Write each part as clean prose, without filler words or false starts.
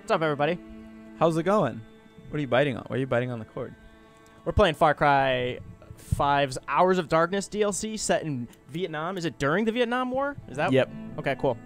What's up, everybody? How's it going? What are you biting on? Why are you biting on the cord? We're playing Far Cry 5's Hours of Darkness DLC set in Vietnam. Is it during the Vietnam War? Is that? Yep. Okay, cool.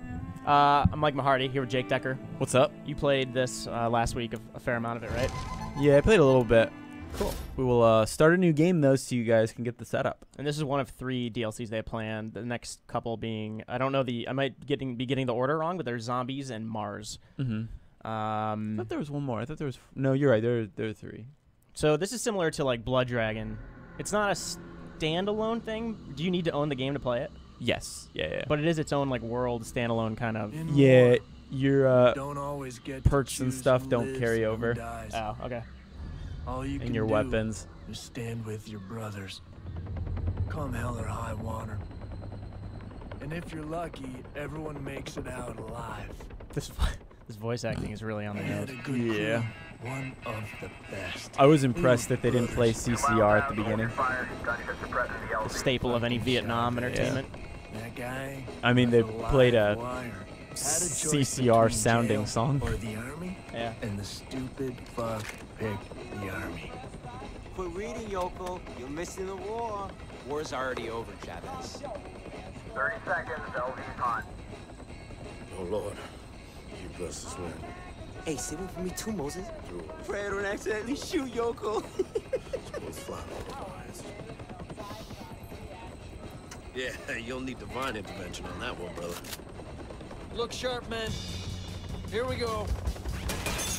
I'm Mike Mahardy here with Jake Decker. What's up? You played this last week, a fair amount of it, right? Yeah, I played a little bit. Cool. We will start a new game, though, so you guys can get the setup. And this is one of 3 DLCs they have planned. The next couple being, I don't know I might be getting the order wrong, but there's Zombies and Mars. Mm-hmm. I thought there was one more. I thought there was... No, you're right. There are 3. So this is similar to, like, Blood Dragon. It's not a standalone thing. Do you need to own the game to play it? Yes. Yeah. But it is its own, like, world standalone kind of... Yeah, your don't always get perks and stuff don't carry over. Oh, okay. All you And your weapons. Is stand with your brothers. Come hell or high water. And if you're lucky, everyone makes it out alive. This voice acting is really on the nose. Yeah. One of the best. I was impressed that they didn't play CCR at the beginning. The staple of any Vietnam entertainment. That guy. I mean, they played a CCR sounding song. Or the army. Yeah. And the stupid fuck picked the army. Quit reading, Yoko. You're missing the war. War's already over, Chavez. 30 seconds, LV's hot. Oh, Lord. You bless this land. Hey, save one for me too, Moses. Pray I don't accidentally shoot Yoko. Let's fly all over my ass. Yeah, you'll need divine intervention on that one, brother. Look sharp, men. Here we go.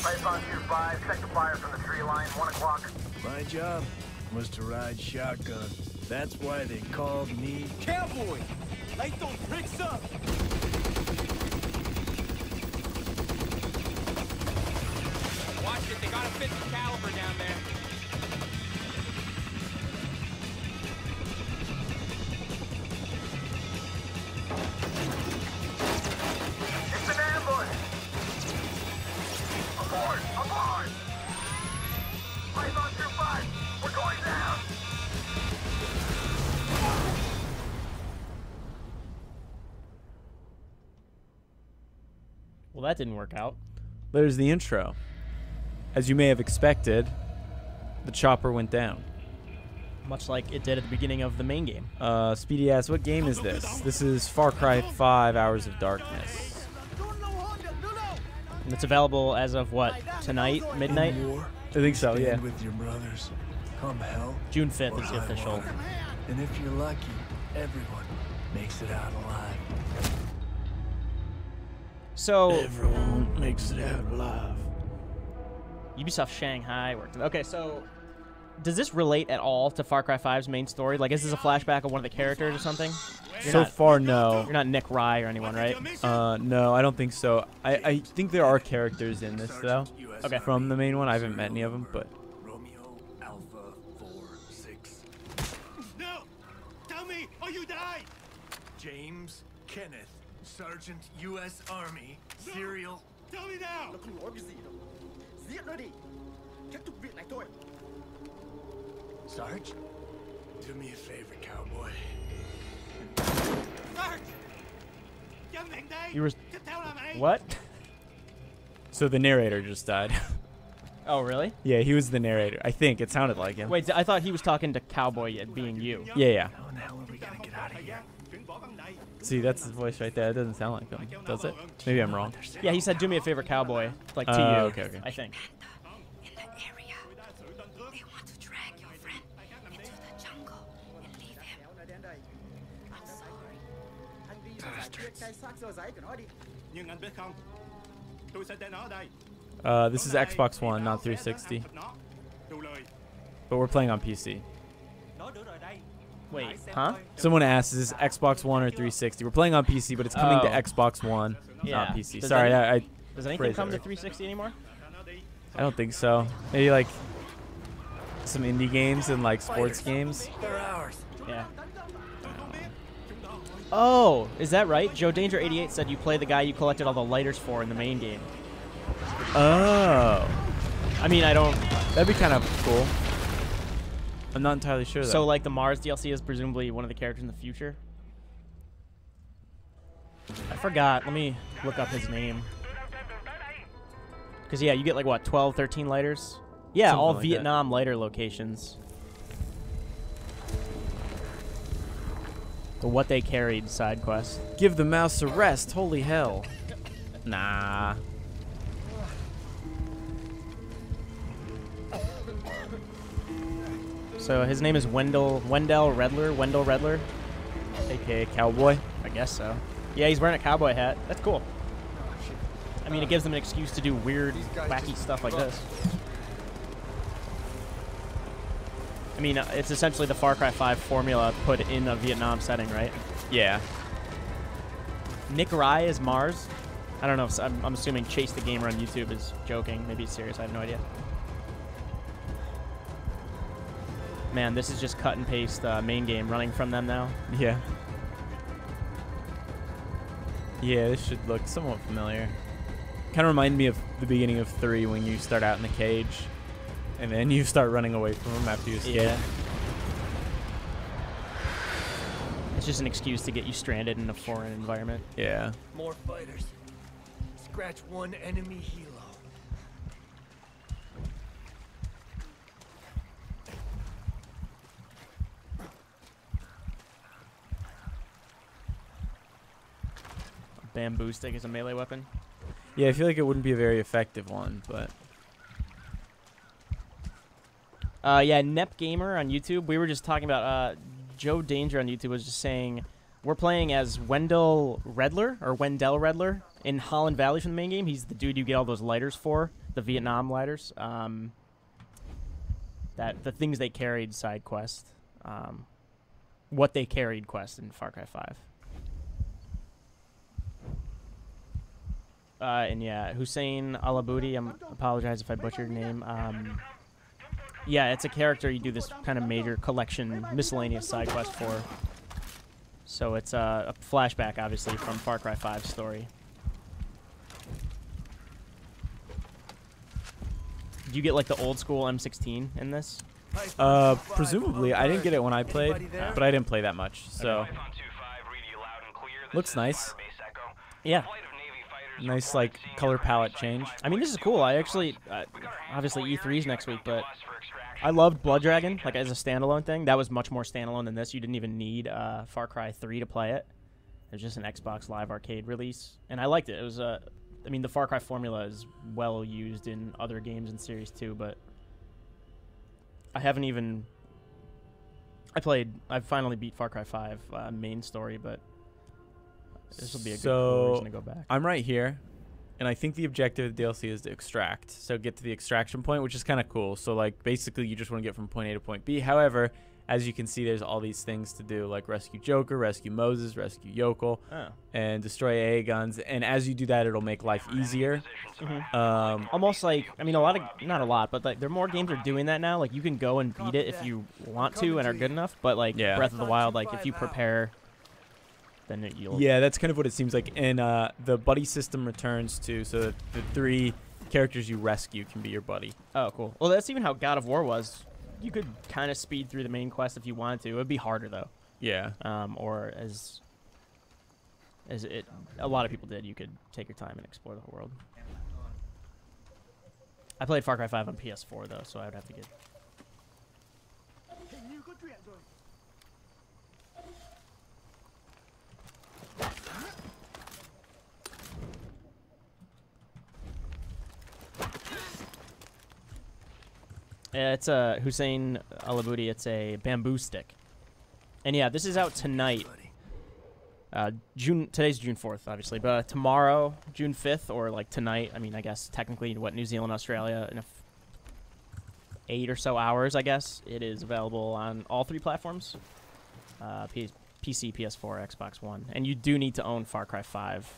Python 2-5, check the fire from the tree line, 1 o'clock. My job was to ride shotgun. That's why they called me Cowboy! Light those bricks up! Watch it, they got a 50 caliber down there. It's an ambush! Abort! Abort! Python 2-5, we're going down! Well, that didn't work out. There's the intro. As you may have expected, the chopper went down. Much like it did at the beginning of the main game. Speedy asks, what game is this? This is Far Cry 5 Hours of Darkness. And it's available as of what? Tonight? Midnight? I think so, yeah. Stand with your brothers. Come hell June 5th or is the high official. water. And if you're lucky, everyone makes it out alive. So Everyone makes it out alive. Ubisoft Shanghai worked. Okay, so does this relate at all to Far Cry 5's main story? Like, is this a flashback of one of the characters or something? So far, no. You're not Nick Rye or anyone, right? No, I don't think so. I think there are characters in this, though. Okay. From the main one. I haven't met any of them, but... Romeo Alpha 46. No! Tell me or you die! James Kenneth, Sergeant U.S. Army, serial. Tell me now! Sarge, do me a favor, cowboy. Sarge! You were... What? So the narrator just died. Oh, really? Yeah, he was the narrator. I think. It sounded like him. Wait, I thought he was talking to Cowboy yet being you. Yeah. How in the hell are we gonna get out of here? See, that's his voice right there. It doesn't sound like him, does it? Maybe I'm wrong. Yeah, he said, do me a favor, Cowboy. Like, to you, okay. I think. In the area. They want to drag your friend into the jungle and leave him. I'm sorry. This is Xbox One, not 360. But we're playing on PC. Wait, huh? Someone asked, is this Xbox One or 360? We're playing on PC, but it's coming to Oh. Xbox One, not Yeah. PC. Does Sorry, Does anything phrased come it to right. 360 anymore? I don't think so. Maybe like some indie games and like sports games. They're ours. Yeah. Oh, is that right? Joe Danger 88 said you play the guy you collected all the lighters for in the main game. Oh. I mean, I don't... That'd be kind of cool. I'm not entirely sure, though. So, like, the Mars DLC is presumably one of the characters in the future? I forgot. Let me look up his name. Because, yeah, you get, like, what, 12, 13 lighters? Yeah, Something all like Vietnam lighter locations. The What They Carried side quest. Give the mouse a rest. Holy hell. Nah. So his name is Wendell Redler, AKA Cowboy. I guess so. Yeah, he's wearing a cowboy hat. That's cool. I mean, it gives them an excuse to do weird, wacky stuff like this. I mean, it's essentially the Far Cry 5 formula put in a Vietnam setting, right? Yeah. Nick Rye is Mars. I don't know. If, I'm assuming Chase the Gamer on YouTube is joking. Maybe it's serious. I have no idea. Man, this is just cut and paste main game running from them now. Yeah. Yeah, this should look somewhat familiar. Kind of remind me of the beginning of 3 when you start out in the cage, and then you start running away from them after you escape. Yeah. It's just an excuse to get you stranded in a foreign environment. Yeah. More fighters. Scratch one enemy helo. Bamboo stick is a melee weapon. Yeah, I feel like it wouldn't be a very effective one, but... Yeah, Nep Gamer on YouTube. We were just talking about Joe Danger on YouTube was just saying we're playing as Wendell Redler in Holland Valley from the main game. He's the dude you get all those lighters for, the Vietnam lighters. That the things they carried side quest, what they carried quest in Far Cry 5. And yeah, Hussein Alaboudi, I apologize if I butchered your name. Yeah, it's a character you do this kind of major collection, miscellaneous side quest for. So it's a flashback, obviously, from Far Cry 5's story. Do you get like the old school M16 in this? Presumably. I didn't get it when I played, but I didn't play that much, so... Looks nice. Yeah. Nice like color palette change. I mean, this is cool. I actually, obviously E3's next week, but I loved Blood Dragon, like as a standalone thing. That was much more standalone than this. You didn't even need Far Cry 3 to play it. It was just an Xbox Live Arcade release, and I liked it. It was I mean, the Far Cry formula is well used in other games in Series 2, but I haven't even. I finally beat Far Cry 5 main story, but this will be a good reason to go back. I'm right here, and I think the objective of the DLC is to extract. So get to the extraction point, which is kind of cool. So like basically you just want to get from point A to point B. However, as you can see, there's all these things to do, like rescue Joker, rescue Moses, rescue Yokel, and destroy AA guns. And as you do that, it'll make life easier. Almost like, I mean, not a lot, but like there are more games that are doing that now. Like you can go and beat it if you want to and are good enough. But like Breath of the Wild, like if you prepare, then you'll. Yeah, that's kind of what it seems like. And the buddy system returns too, so that the 3 characters you rescue can be your buddy. Oh, cool. Well, that's even how God of War was. You could kind of speed through the main quest if you wanted to. It would be harder though. Yeah. Or as a lot of people did, you could take your time and explore the whole world. I played Far Cry 5 on PS4 though, so I would have to get. It's a Hussein Alaboudi. It's a bamboo stick, and yeah, this is out tonight. Today's June 4th, obviously, but tomorrow, June 5th, or like tonight. I mean, I guess technically, New Zealand, Australia, in 8 or so hours, I guess it is available on all 3 platforms: PC, PS4, Xbox One, and you do need to own Far Cry 5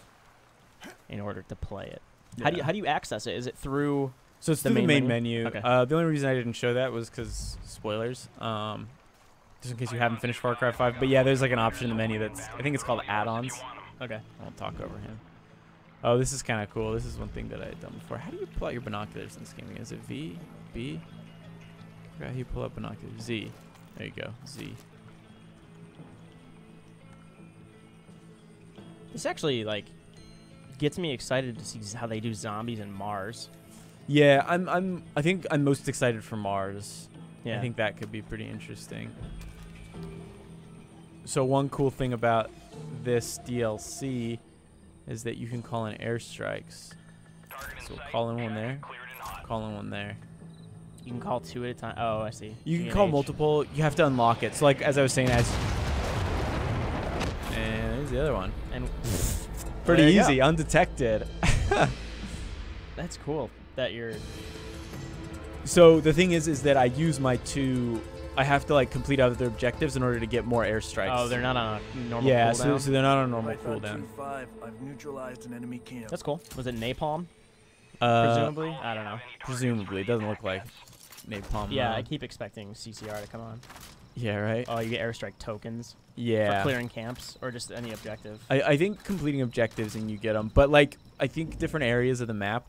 in order to play it. Yeah. How do you access it? Is it through? So it's the main menu. Okay. The only reason I didn't show that was because spoilers. Just in case you haven't finished Far Cry 5. But yeah, there's like an option in the menu that's, I think it's called add-ons. Okay. I won't talk over him. Oh, this is kind of cool. This is one thing that I had done before. How do you pull out your binoculars in this game? Is it V? B? I forgot how you pull out binoculars. Z. There you go. Z. This actually like gets me excited to see how they do zombies in Mars. Yeah, I think I'm most excited for Mars. Yeah. I think that could be pretty interesting. So one cool thing about this DLC is that you can call in airstrikes. So call in one there. Call in one there. You can call 2 at a time. Oh, I see. You can call multiple. You have to unlock it. So like as I was saying, and there's the other one. And pretty easy, undetected. That's cool. That you're. So the thing is that I use my 2. I have to like complete other objectives in order to get more airstrikes. Oh, they're not on a normal cooldown? Yeah, so they're not on a normal cooldown. I've neutralized an enemy camp. That's cool. Was it napalm? Presumably? I don't know. Presumably. It doesn't look like napalm. Yeah, I keep expecting CCR to come on. Yeah, right? Oh, you get airstrike tokens. Yeah. For clearing camps or just any objective. I think completing objectives and you get them. But like, I think different areas of the map,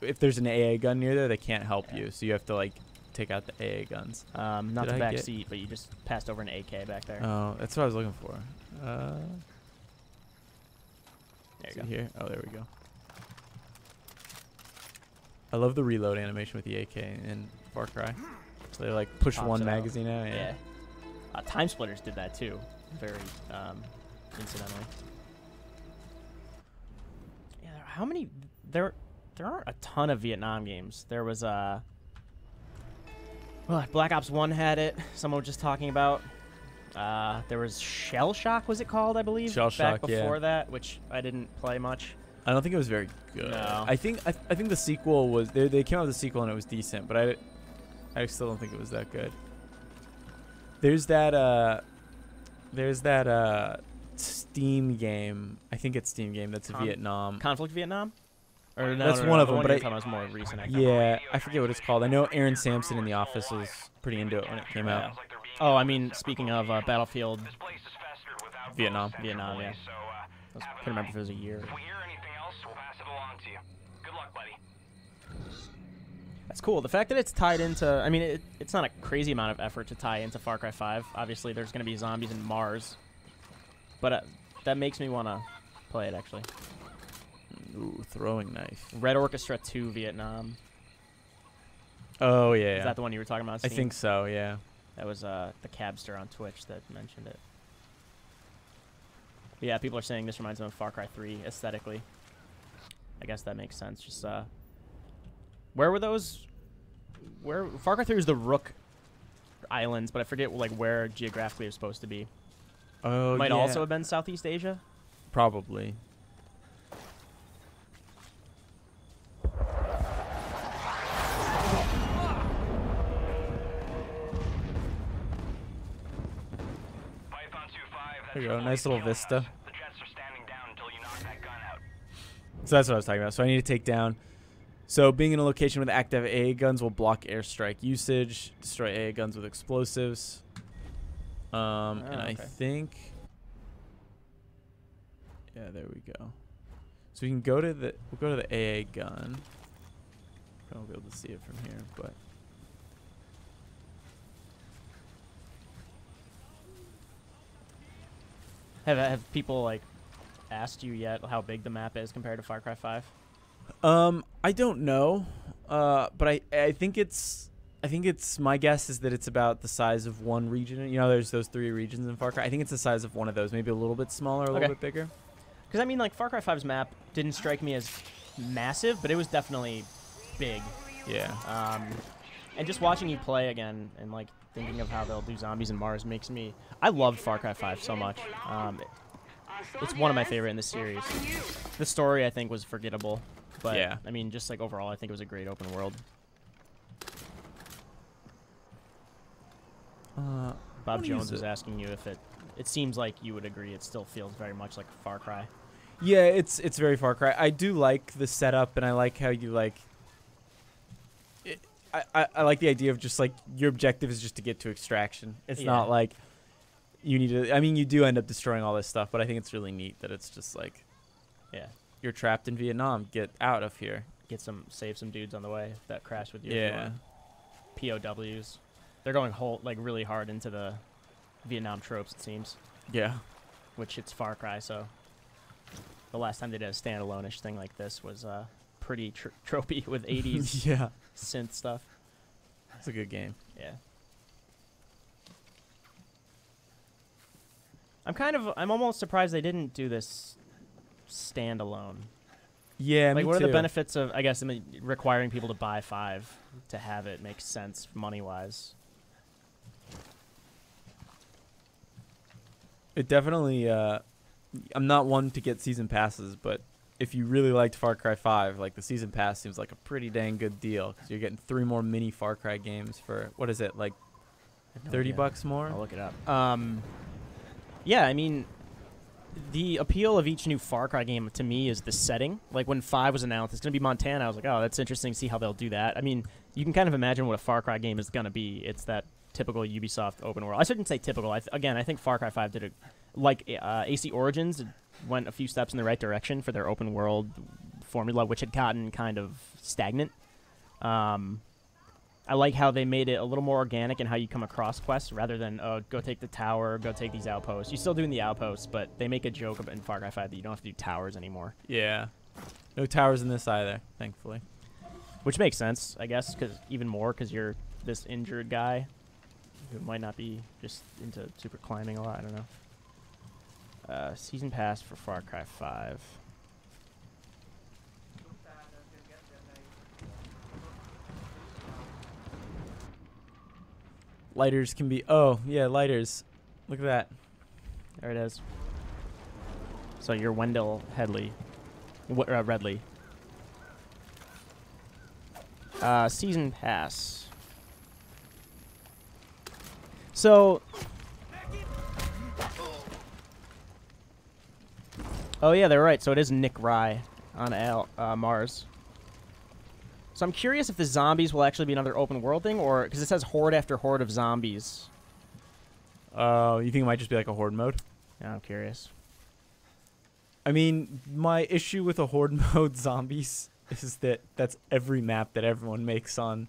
if there's an AA gun near there, they can't help you. So you have to like take out the AA guns. Not the back seat, but you just passed over an AK back there. Oh, that's what I was looking for. There you go. Here? Oh, there we go. I love the reload animation with the AK in Far Cry. So they like push one magazine out. Yeah. Time Splitters did that too, very incidentally. Yeah, how many? There aren't a ton of Vietnam games. There was Black Ops 1 had it. Someone was just talking about. There was Shell Shock, was it called? I believe. Shell Shock, back before that, which I didn't play much. I don't think it was very good. No. I think the sequel was they came out with the sequel and it was decent, but I still don't think it was that good. There's that Steam game. I think it's Steam game that's Vietnam. Conflict Vietnam? Or no, that's one of them, but I thought it was more recent. Yeah, I forget what it's called. I know Aaron Sampson in the office was pretty into it when it came out. Oh, I mean, speaking of Battlefield Vietnam, yeah. I couldn't remember if it was a year. That's cool. The fact that it's tied into, I mean, it's not a crazy amount of effort to tie into Far Cry 5. Obviously, there's going to be zombies in Mars. But that makes me want to play it, actually. Ooh, throwing knife. Red Orchestra 2 Vietnam. Oh yeah. Is that the one you were talking about? I Steve? think so. Yeah. That was the Cabster on Twitch that mentioned it. But yeah, people are saying this reminds them of Far Cry 3 aesthetically. I guess that makes sense. Just where were those? Where Far Cry 3 was the Rook Islands, but I forget like where geographically it's supposed to be. Oh, Might yeah. also have been Southeast Asia. Probably. There you go, nice little vista. The jets are standing down until you knock that gun out. So that's what I was talking about. So I need to take down. So being in a location with active AA guns will block airstrike usage, destroy AA guns with explosives. And I think, yeah, there we go. So we can go to the, we'll go to the AA gun. I won't be able to see it from here, but. Have people like asked you yet how big the map is compared to Far Cry 5? I don't know, but I think it's my guess is that it's about the size of one region. You know, there's those 3 regions in Far Cry. I think it's the size of one of those, maybe a little bit smaller, a little bit bigger. Because I mean, like Far Cry 5's map didn't strike me as massive, but it was definitely big. Yeah. And just watching you play again and like thinking of how they'll do zombies in Mars makes me. I loved Far Cry 5 so much. It's one of my favorite in the series. The story I think was forgettable, but yeah. I mean, just like overall, I think it was a great open world. Bob Jones was asking you if it seems like you would agree. It still feels very much like Far Cry. Yeah, it's very Far Cry. I do like the setup, and I like how you like. I like the idea of just like your objective is just to get to extraction. It's not like you need to. I mean, you do end up destroying all this stuff, but I think it's really neat that it's just like, yeah, you're trapped in Vietnam. Get out of here. Save some dudes on the way that crash with you. Yeah. POWs. They're going like really hard into the Vietnam tropes, it seems. Yeah. Which it's Far Cry, so the last time they did a standalone-ish thing like this was pretty tropey with 80s yeah. synth stuff. It's a good game. Yeah. I'm almost surprised they didn't do this standalone. Yeah, like, me what are too. the benefits of, I guess, requiring people to buy 5 to have it make sense money-wise? It definitely, I'm not one to get season passes, but if you really liked Far Cry 5, like the season pass seems like a pretty dang good deal because you're getting 3 more mini Far Cry games for, what is it, like $30 more? I'll look it up. Yeah, I mean, the appeal of each new Far Cry game to me is the setting. Like when 5 was announced, it's going to be Montana. I was like, oh, that's interesting to see how they'll do that. I mean, you can kind of imagine what a Far Cry game is going to be. It's that typical Ubisoft open world. I shouldn't say typical. Again, I think Far Cry 5 did it like AC Origins went a few steps in the right direction for their open world formula, which had gotten kind of stagnant. I like how they made it a little more organic in how you come across quests rather than, go take the tower, go take these outposts. You're still doing the outposts, but they make a joke in Far Cry 5 that you don't have to do towers anymore. Yeah. No towers in this either, thankfully. Which makes sense, I guess, because you're this injured guy who might not be just into super climbing a lot. I don't know. Season pass for Far Cry 5. Lighters can be, oh, yeah, lighters. Look at that. There it is. So you're Wendell Redley. Season pass. So... Oh, yeah, they're right. So it is Nick Rye on Mars. So I'm curious if the zombies will actually be another open world thing, or because it says horde after horde of zombies. You think it might just be like a horde mode? Yeah, I'm curious. I mean, my issue with a horde mode zombies is that that's every map that everyone makes on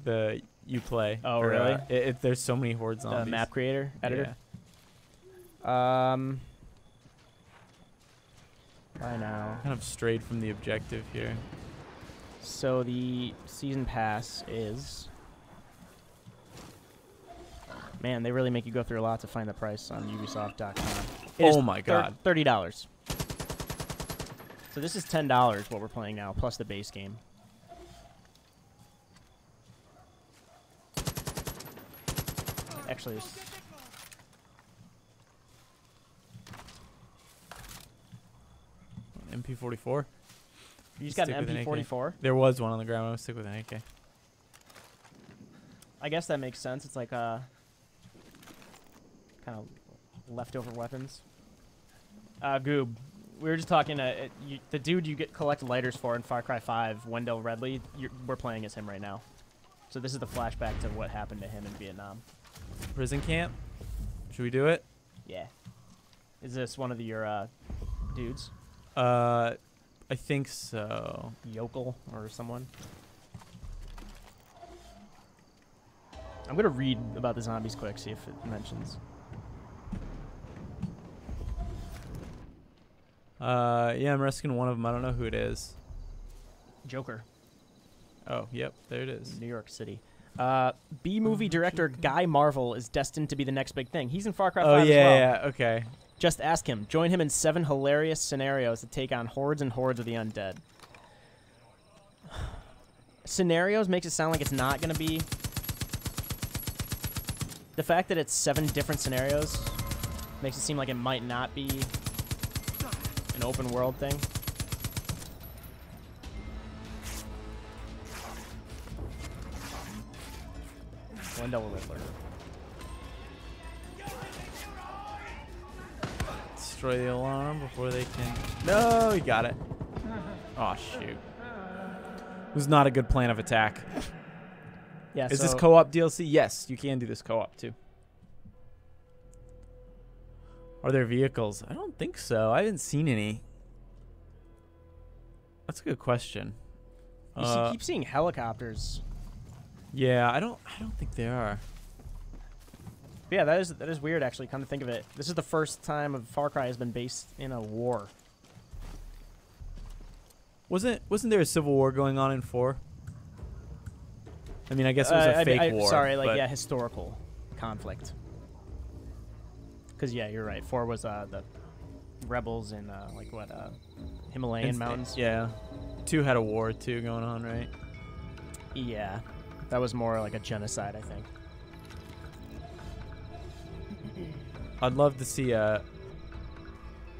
the Uplay. Oh, really? There's so many horde zombies. The map creator editor. Yeah. Bye now. Kind of strayed from the objective here. So the season pass is... Man, they really make you go through a lot to find the price on Ubisoft.com. Oh my god. $30. So this is $10 what we're playing now, plus the base game. Actually, MP44. you just got Stick an with an AK. MP44. There was one on the ground. I would stick with an AK. I guess that makes sense. It's like kind of leftover weapons. Goob, we were just talking. The dude you collect lighters for in Far Cry 5, Wendell Redley. We're playing as him right now. So this is the flashback to what happened to him in Vietnam. Prison camp. Should we do it? Yeah. Is this one of your dudes? I think so. Yokel or someone? I'm gonna read about the zombies quick, see if it mentions. Yeah, I'm rescuing one of them. I don't know who it is. Joker. Oh, yep, there it is. New York City. B-movie director Guy Marvel is destined to be the next big thing. He's in Far Cry 5 Oh, as well. yeah, okay. Just ask him. Join him in 7 hilarious scenarios to take on hordes and hordes of the undead. Scenarios makes it sound like it's not going to be... The fact that it's 7 different scenarios makes it seem like it might not be an open world thing. Wendell Riddler. Destroy the alarm before they can... No, he got it. Oh, shoot. It was not a good plan of attack. Yeah, Is this co-op DLC? Yes, you can do this co-op too. Are there vehicles? I don't think so. I haven't seen any. That's a good question. You keep seeing helicopters. Yeah, I don't think there are. But yeah, that is weird actually, come to think of it. This is the first time of Far Cry has been based in a war. Wasn't there a civil war going on in 4? I mean, I guess it was a fake war. Sorry, like, yeah, historical conflict. Because, yeah, you're right. 4 was the rebels in, like, what, Himalayan mountains? Yeah. 2 had a war, too, going on, right? Yeah. That was more like a genocide, I think. I'd love to see a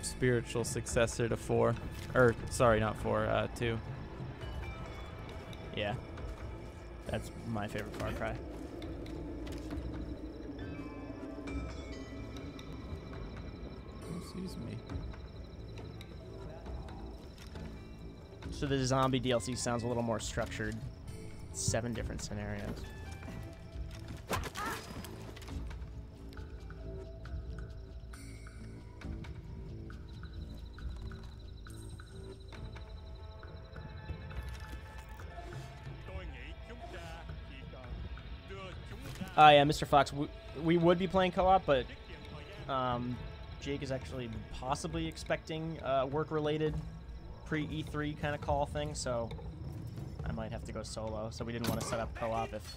spiritual successor to 4. Or, sorry, not 4, 2. Yeah. That's my favorite Far Cry. Excuse me. So the zombie DLC sounds a little more structured. 7 different scenarios. Yeah, Mr. Fox, we would be playing co-op, but Jake is actually possibly expecting work-related pre-E3 kind of call thing, so I might have to go solo. So we didn't want to set up co-op if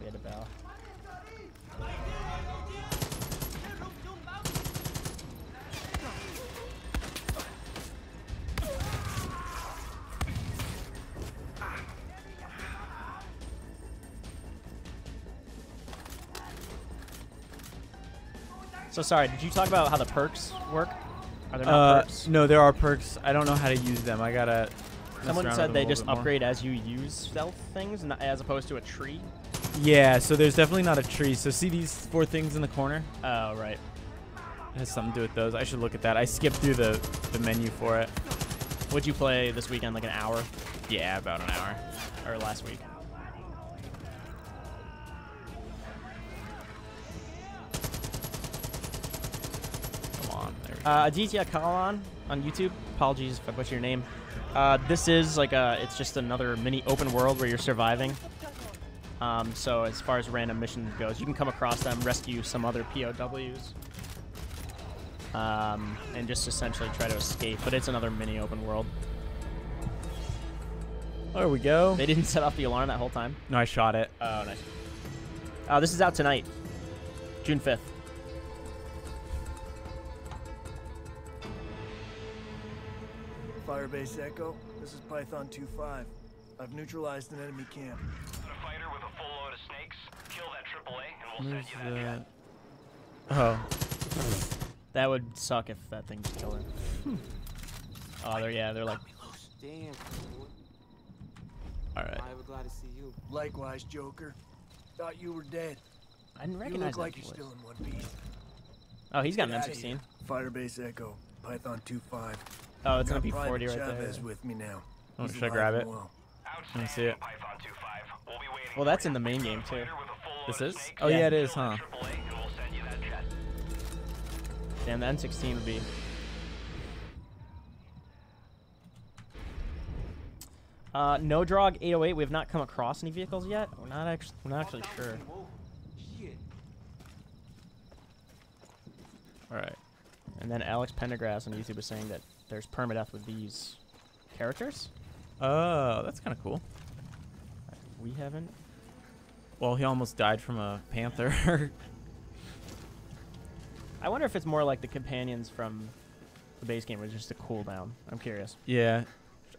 we had to bail. So sorry, did you talk about how the perks work? Are there no perks? No, there are perks. I don't know how to use them. I gotta. Someone said they just upgrade as you use stealth things, as opposed to a tree. Yeah, so there's definitely not a tree. So see these 4 things in the corner? Oh, right. It has something to do with those. I should look at that. I skipped through the menu for it. What'd you play this weekend? Like an hour? Yeah, about an hour. Or last week? Aditya Kalan on YouTube. Apologies if I butcher your name. This is like it's just another mini open world where you're surviving. So as far as random missions goes, you can come across them, rescue some other POWs. and just essentially try to escape. But it's another mini open world. There we go. They didn't set off the alarm that whole time. No, I shot it. Oh, nice. This is out tonight, June 5th. Firebase Echo, this is Python 2-5. I've neutralized an enemy camp. A fighter with a full load of snakes. Kill that AAA and we'll send you that jet. Oh. That would suck if that thing just killed her. Oh, they're like. Damn. All right. I'm glad to see you. Likewise, Joker. Thought you were dead. I didn't You recognize look like that you're voice. still in one piece. Oh, he's got an Get outta M16. here. Firebase Echo, Python 2-5. Oh, it's Got gonna be Private 40 right there. Chavez with me now. Oh, He's should I alive grab and it? well. Let me see it. Python 2-5. We'll be waiting Well, that's in the main game too. This is? Oh, yeah, it is, huh? AAA and we'll send you that jet. Damn, the N16 would be. No Drog 808. We have not come across any vehicles yet. We're not actually sure. Shit. All right. And then Alex Pendergrass on YouTube is saying that there's permadeath with these characters. Oh, that's kind of cool. We haven't. Well, he almost died from a panther. I wonder if it's more like the companions from the base game, or just a cooldown. I'm curious. Yeah.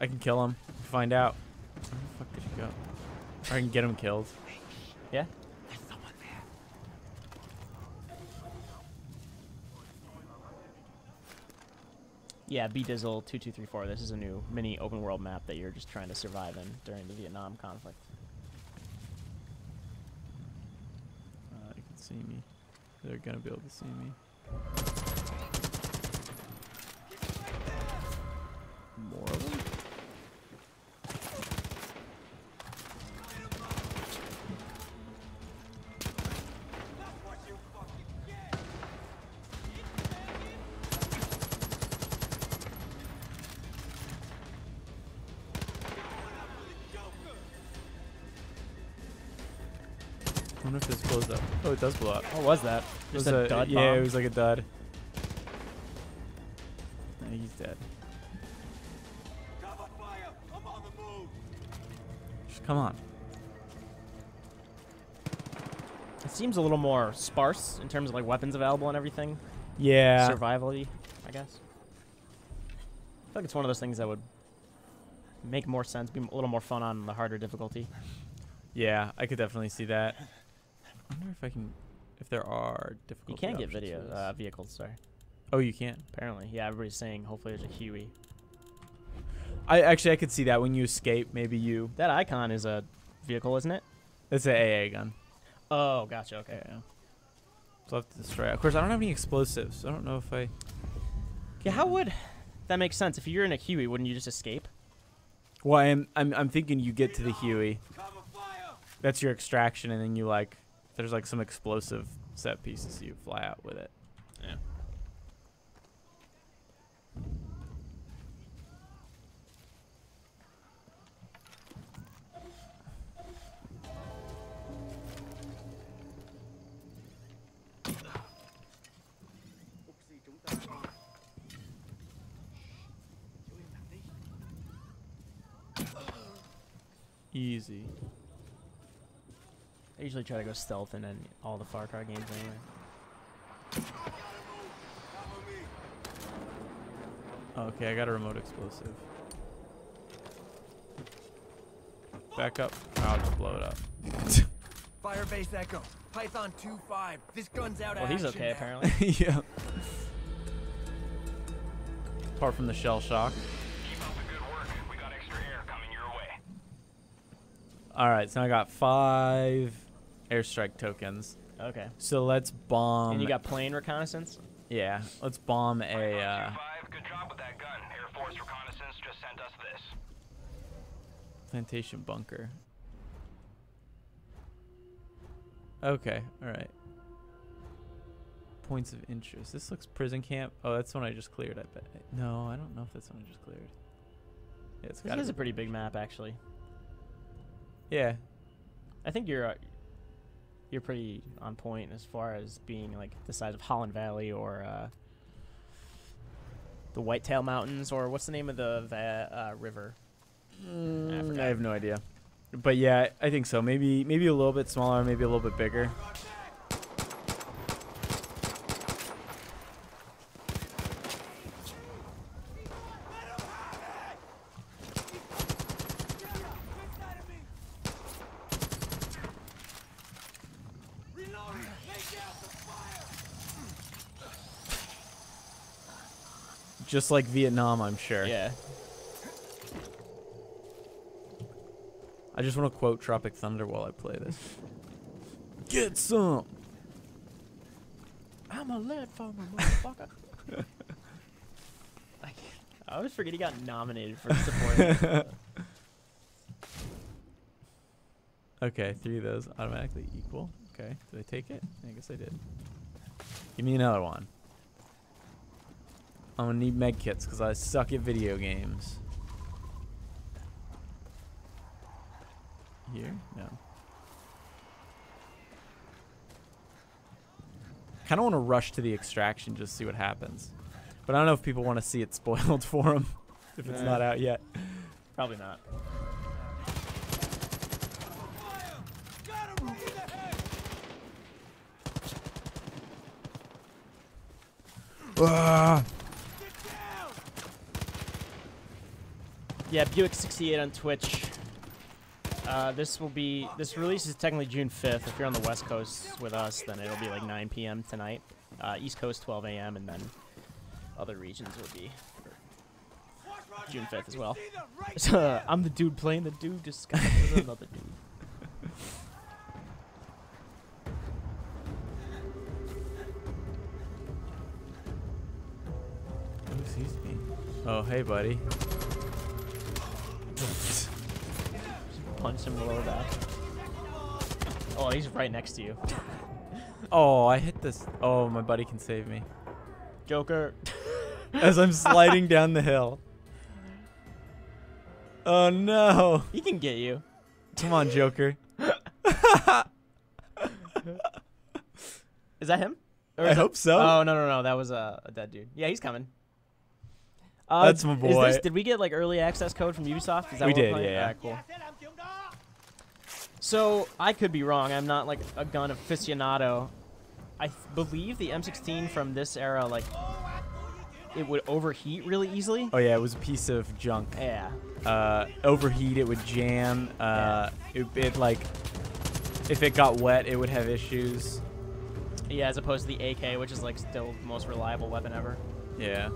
I can kill him. Find out. Where the fuck did he go? Or I can get him killed. Yeah. Yeah, B-Dizzle 2234. This is a new mini open world map that you're just trying to survive in during the Vietnam conflict. You can see me. They're gonna be able to see me. More of them? I wonder if this blows up. Oh, it does blow up. What was that? It was Just a dud yeah, bomb? it was like a dud. Yeah, he's dead. Just come on. It seems a little more sparse in terms of like weapons available and everything. Yeah. Survival-y, I guess. I feel like it's one of those things that would make more sense, be a little more fun on the harder difficulty. Yeah, I could definitely see that. I wonder if I can, if there are You difficulty can get options for this. vehicles, sorry. Oh, you can. Apparently, yeah. Everybody's saying hopefully there's a Huey. I could see that when you escape, maybe you. That icon is a vehicle, isn't it? It's an AA gun. Oh, gotcha. Okay. Yeah. So I have to destroy it. Of course, I don't have any explosives. So I don't know if I. Yeah, how would that make sense? If you're in a Huey, wouldn't you just escape? Well, I'm thinking you get to the Huey. That's your extraction, and then you like, there's like some explosive set pieces, so you fly out with it. Yeah. Easy. I usually try to go stealth in all the Far Cry games anyway. Okay, I got a remote explosive. Back up. I'll just blow it up. Firebase Echo, Python 2-5. This gun's out Well, of he's action okay now. apparently. Yeah. Apart from the shell shock. Keep up the good work. We got extra air coming your way. Alright, so I got 5 airstrike tokens. Okay. So let's bomb. And you got plane reconnaissance? Yeah, let's bomb a. Python 2-5, good job with that gun. Air Force reconnaissance just sent us this. Plantation bunker. Okay, alright. Points of interest. This looks prison camp. Oh, that's one I just cleared, I bet. No, I don't know if that's one I just cleared. Yeah, it's This gotta is a be. pretty big map, actually. Yeah. I think you're pretty on point as far as being like the size of Holland Valley or The Whitetail Mountains, or what's the name of the river? I have no idea. But yeah, I think so. Maybe a little bit smaller, maybe a little bit bigger. Just like Vietnam, I'm sure. Yeah. I just want to quote Tropic Thunder while I play this. Get some. I'm a lead farmer, motherfucker. I always forget he got nominated for support. Okay, 3 of those automatically equal. Okay, did I take it? I guess I did. Give me another one. I'm gonna need med kits because I suck at video games. Here? No. Kind of want to rush to the extraction just to see what happens. But I don't know if people want to see it spoiled for them if it's not out yet. Probably not. Yeah, Buick68 on Twitch. This release is technically June 5th. If you're on the West Coast with us, then it'll be like 9 p.m. tonight. East Coast 12 a.m. and then other regions will be June 5th as well. So, I'm the dude playing the dude disguised as another dude. Who sees me? Oh, hey, buddy. Punch him in the lower back. Oh, he's right next to you. Oh, I hit this. Oh, my buddy can save me. Joker. As I'm sliding down the hill. Oh, no. He can get you. Come on, Joker. Is that him? Or I is hope so. Oh, no. That was a dead dude. Yeah, he's coming. That's my boy. Did we get like early access code from Ubisoft? Is that We what we're did, playing? yeah. Alright, cool. So, I could be wrong. I'm not like a gun aficionado. I believe the M16 from this era, like, it would overheat really easily. Oh, yeah, it was a piece of junk. Yeah. Overheat, it would jam. It like, if it got wet, it would have issues. Yeah, as opposed to the AK, which is like still the most reliable weapon ever. Yeah.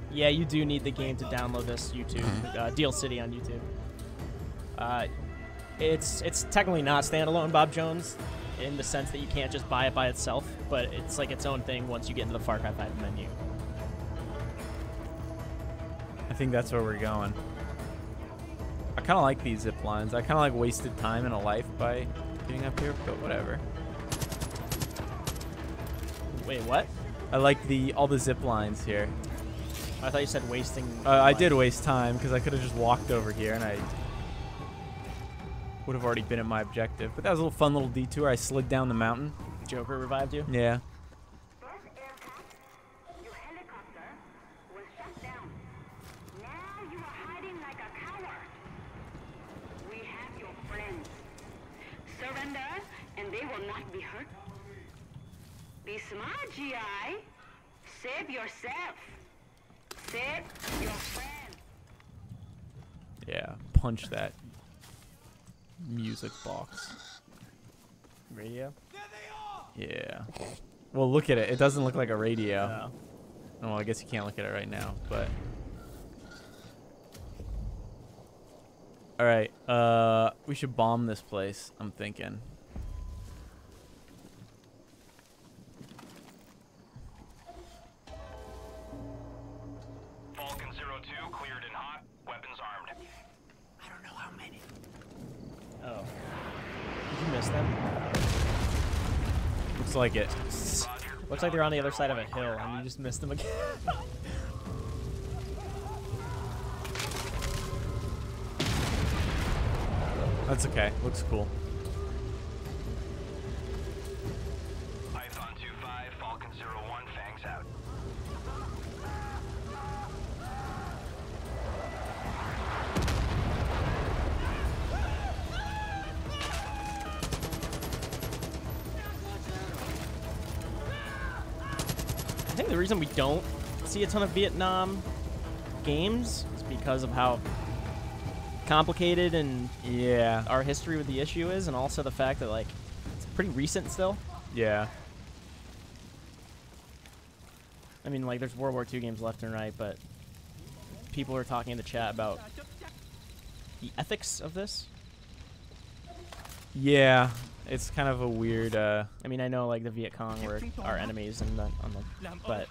Yeah, you do need the game to download this YouTube, Deal City on YouTube. It's technically not standalone Bob Jones in the sense that you can't just buy it by itself, but it's like its own thing once you get into the Far Cry 5 menu. I think that's where we're going. I kind of like these zip lines. I kind of like wasted time in a life by getting up here, but whatever. Wait, what? I like all the zip lines here. I thought you said wasting. I did waste time because I could have just walked over here and I would have already been at my objective. But that was a little fun little detour. I slid down the mountain. Joker revived you? Yeah. Your helicopter was shut down. Now you are hiding like a coward. We have your friends. Surrender, and they will not be hurt. Be smart, GI. Save yourself. Save your friend. Yeah. Punch that music box. Radio? Yeah. Well, look at it. It doesn't look like a radio. No. Oh, well, I guess you can't look at it right now, but. All right. We should bomb this place, I'm thinking. Falcon 02 cleared and hot. Weapons armed. I don't know how many. Oh. Did you miss them? Looks like it. Looks like they're on the other side of a hill, and you just missed them again. That's okay. Looks cool. Python 2-5, Falcon think the reason we don't see a ton of Vietnam games is because of how complicated and Yeah. our history with the issue is, and also the fact that like it's pretty recent still. Yeah. I mean, like there's World War II games left and right, but people are talking in the chat about the ethics of this. Yeah. It's kind of a weird. I mean, I know like the Viet Cong were our enemies, and but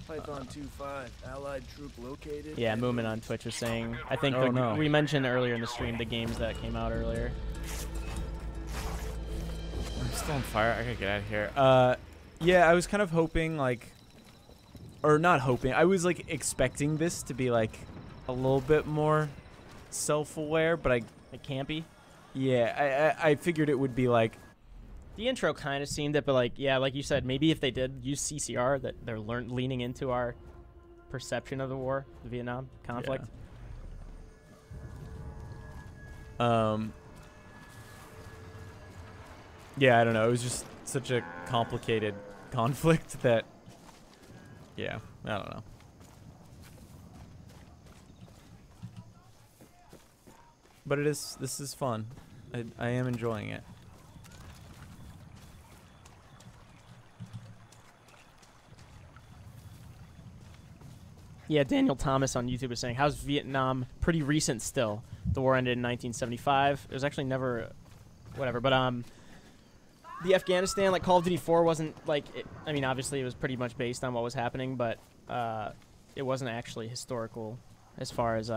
Python 2-5, allied troop located. yeah, Moomin on Twitch was saying. I think Oh, no. we mentioned earlier in the stream the games that came out earlier. I'm still on fire. I gotta get out of here. Yeah, I was kind of hoping, like, or not hoping. I was like expecting this to be like a little bit more self-aware, but Like campy. yeah, I figured it would be like, The intro kind of seemed it, but like yeah, like you said, maybe if they did use CCR, that they're leaning into our perception of the war, the Vietnam conflict. Yeah, I don't know. It was just such a complicated conflict that, yeah, I don't know. But this is fun. I am enjoying it. Yeah, Daniel Thomas on YouTube is saying, how's Vietnam? Pretty recent still. The war ended in 1975. It was actually never, whatever. But the Afghanistan, like Call of Duty 4 wasn't like, I mean, obviously it was pretty much based on what was happening, but it wasn't actually historical as far as,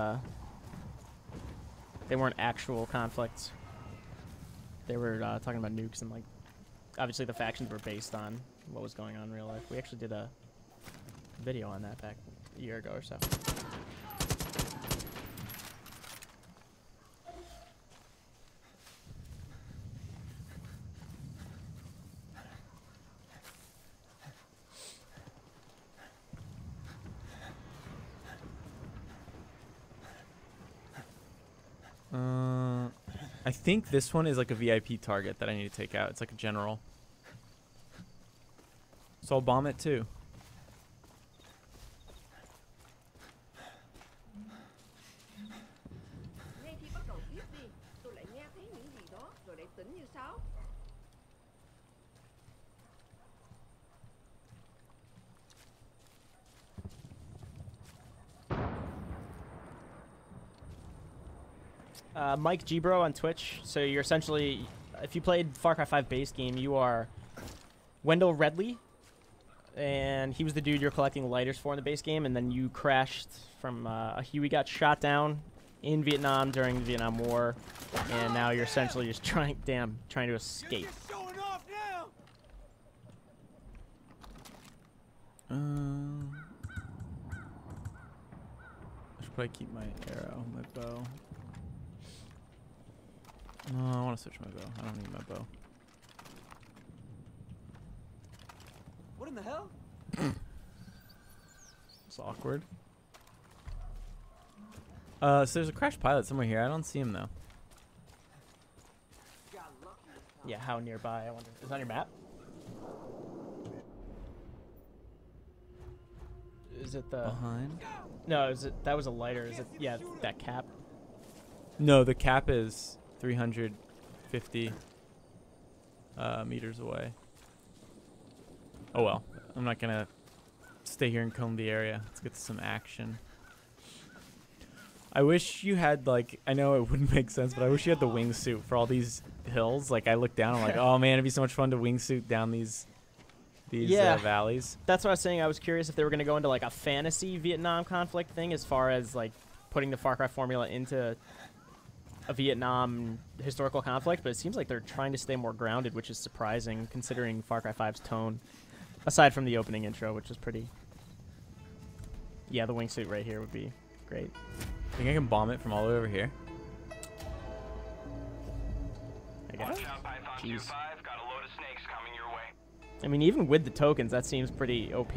they weren't actual conflicts. They were talking about nukes and like, obviously the factions were based on what was going on in real life. We actually did a video on that back a year ago or so. I think this one is like a VIP target that I need to take out. It's like a general. So I'll bomb it too. Ngay khi bắt đầu viết đi, tôi lại nghe thấy những gì đó rồi lại tỉnh như sáo. Mike Gbro on Twitch. So you're essentially, if you played Far Cry 5 base game, you are Wendell Redley, and he was the dude you're collecting lighters for in the base game, and then you crashed from a Huey, got shot down in Vietnam during the Vietnam War, and now you're essentially just trying to escape. I should probably keep my arrow, my bow. No, I want to switch my bow. I don't need my bow. What in the hell? It's awkward. So there's a crashed pilot somewhere here. I don't see him though. Yeah, how nearby? I wonder. Is that on your map? Is it the? Behind? No, is it? That was a lighter. Is it? Yeah, that cap. No, the cap is 350 meters away. Oh well, I'm not gonna stay here and comb the area. Let's get to some action. I wish you had, like, I know it wouldn't make sense, but I wish you had the wingsuit for all these hills. Like, I look down, I'm like, oh man, it'd be so much fun to wingsuit down these valleys. That's what I was saying. I was curious if they were going to go into like a fantasy Vietnam conflict thing as far as like putting the Far Cry formula into a Vietnam historical conflict, but it seems like they're trying to stay more grounded, which is surprising considering Far Cry 5's tone, aside from the opening intro, which is pretty... Yeah, the wingsuit right here would be great. Think I can bomb it from all the way over here? I guess. Jeez. Got a load of snakes coming your way. I mean, even with the tokens, that seems pretty OP.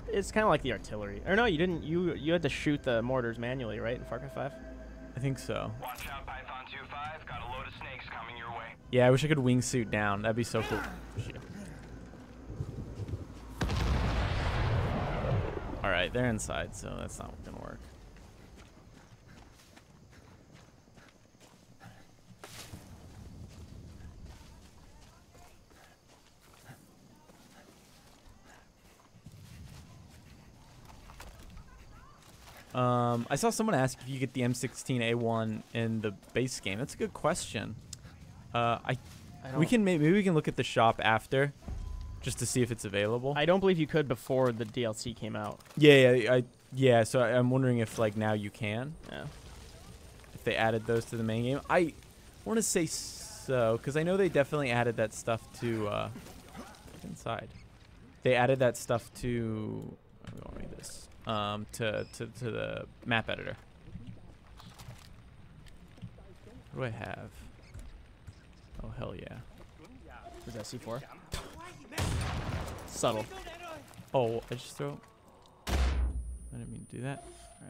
It's kind of like the artillery. Or no, you didn't. You had to shoot the mortars manually, right, in Far Cry 5? I think so. Watch out, Python 2-5. Got a load of snakes coming your way. Yeah, I wish I could wingsuit down. That'd be so cool. Shit. All right, they're inside, so that's not gonna work. I saw someone ask if you get the M16A1 in the base game. That's a good question. We can maybe we can look at the shop after, just to see if it's available. I don't believe you could before the DLC came out. Yeah. So I'm wondering if like now you can. Yeah. If they added those to the main game, I want to say so because I know they definitely added that stuff to inside. They added that stuff to. I'm going to read this. To the map editor. What do I have? Oh hell yeah! Is that C4? Subtle. Oh, I just throw. I didn't mean to do that. All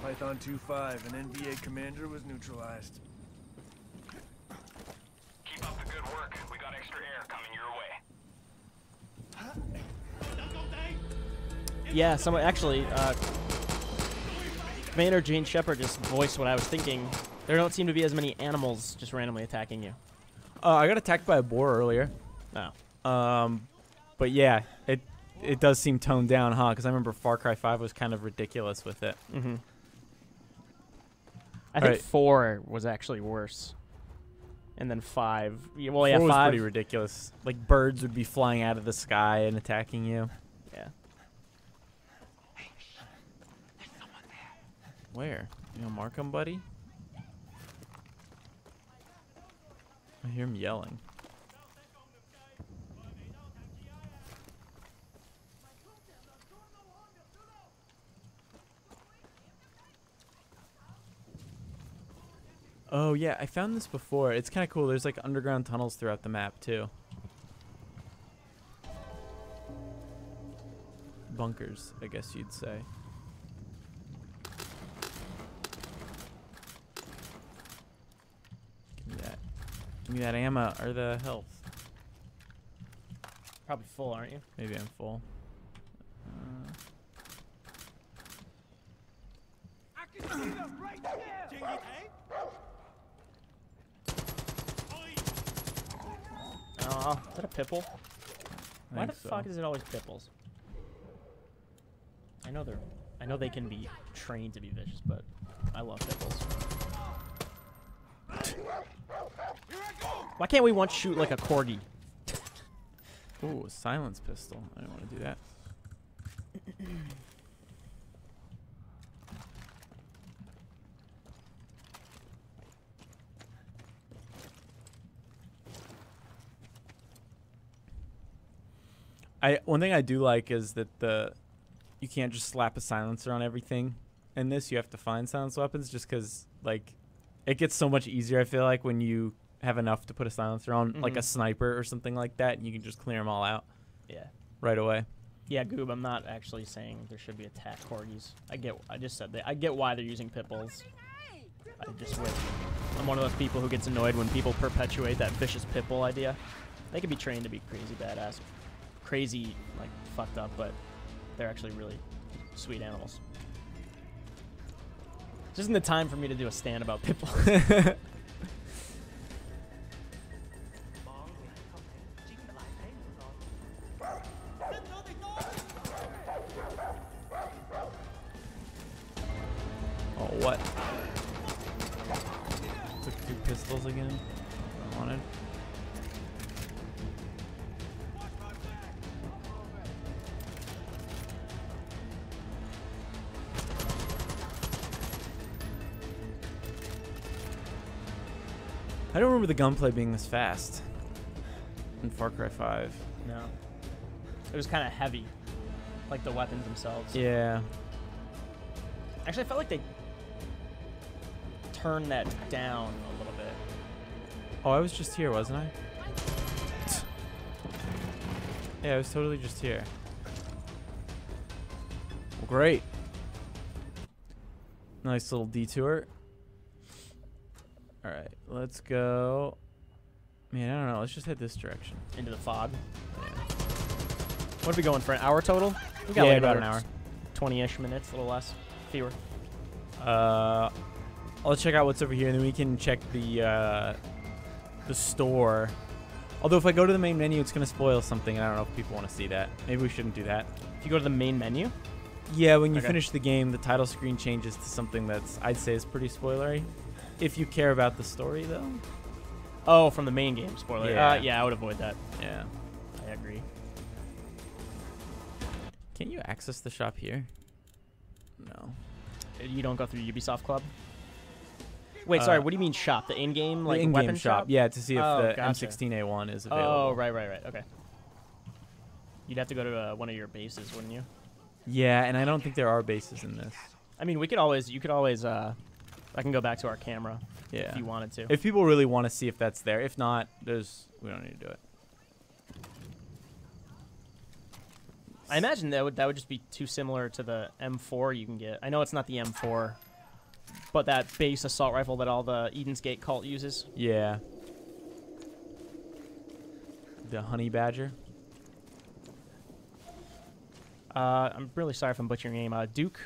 right. Python 2-5, an NBA commander was neutralized. Keep up the good work. We got extra air coming your way. Yeah, someone actually, Commander Jane Shepard just voiced what I was thinking. There don't seem to be as many animals just randomly attacking you. I got attacked by a boar earlier. Oh. But yeah, it does seem toned down, huh? Because I remember Far Cry 5 was kind of ridiculous with it. Mm-hmm. I think 4 was actually worse. And then 5. Well, yeah, 4 was 5 pretty ridiculous. Like birds would be flying out of the sky and attacking you. Yeah. Where? You know, mark 'em, buddy? I hear him yelling. Oh yeah, I found this before. It's kind of cool. There's like underground tunnels throughout the map too. Bunkers, I guess you'd say. Give me that. Give me that ammo or the health. Probably full, aren't you? Maybe I'm full. Oh, is that a pipple? I Why the think so. fuck is it always pipples? I know they can be trained to be vicious, but I love pipples. Why can't we once shoot like a corgi? Ooh, a silence pistol. I don't want to do that. One thing I do like is that you can't just slap a silencer on everything. In this, you have to find silenced weapons just because, like, it gets so much easier, I feel like, when you have enough to put a silencer on, like a sniper or something like that, and you can just clear them all out. Yeah. Right away. Yeah, Goob, I'm not actually saying there should be attack corgis. I just said that. I get why they're using pipples. I just wish. I'm one of those people who gets annoyed when people perpetuate that vicious pipple idea. They can be trained to be crazy badass. Crazy, like, fucked up, but they're actually really sweet animals. This isn't the time for me to do a stand about pitbulls. Oh, what? Took 2 pistols again. I wanted. I don't remember the gunplay being this fast in Far Cry 5. No. It was kind of heavy, like the weapons themselves. Yeah. Actually, I felt like they turned that down a little bit. Oh, I was just here, wasn't I? Yeah, I was totally just here. Well, great. Nice little detour. All right, let's go. Man, I don't know. Let's just head this direction. Into the fog. Yeah. What are we going for? An hour total? We got Yeah, like about another an hour. 20-ish minutes, a little less, fewer. I'll check out what's over here, and then we can check the store. Although if I go to the main menu, it's gonna spoil something, and I don't know if people want to see that. Maybe we shouldn't do that. If you go to the main menu, Yeah, when you Okay. finish the game, the title screen changes to something that's I'd say is pretty spoilery. If you care about the story, though. oh, from the main game, spoiler. Yeah. Yeah, I would avoid that. Yeah. I agree. Can you access the shop here? No. You don't go through Ubisoft Club? Wait, sorry, what do you mean shop? The in-game, like, the in-game weapon shop? Yeah, to see if Oh, the gotcha. M16A1 is available. Oh, right, okay. You'd have to go to one of your bases, wouldn't you? Yeah, and I don't think there are bases in this. I mean, you could always, I can go back to our camera Yeah. if you wanted to. If people really want to see if that's there. If not, we don't need to do it. I imagine that would just be too similar to the M4 you can get. I know it's not the M4, but that base assault rifle that all the Eden's Gate cult uses. Yeah. The honey badger. I'm really sorry if I'm butchering your name. Duke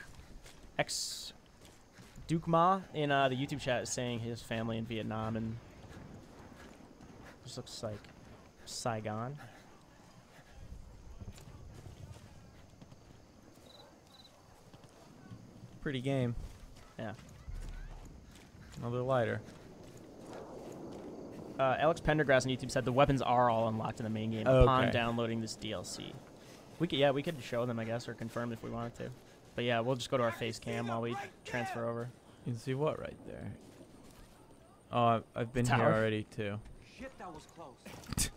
Ma in the YouTube chat is saying his family in Vietnam, and this looks like Saigon. Pretty game. Yeah. Another lighter. Alex Pendergrass on YouTube said the weapons are all unlocked in the main game Okay. upon downloading this DLC. We could show them, I guess, or confirm if we wanted to. But yeah, we'll just go to our face cam while we transfer over. You can see what right there? Oh, I've been here Tower? already too. Shit, that was close.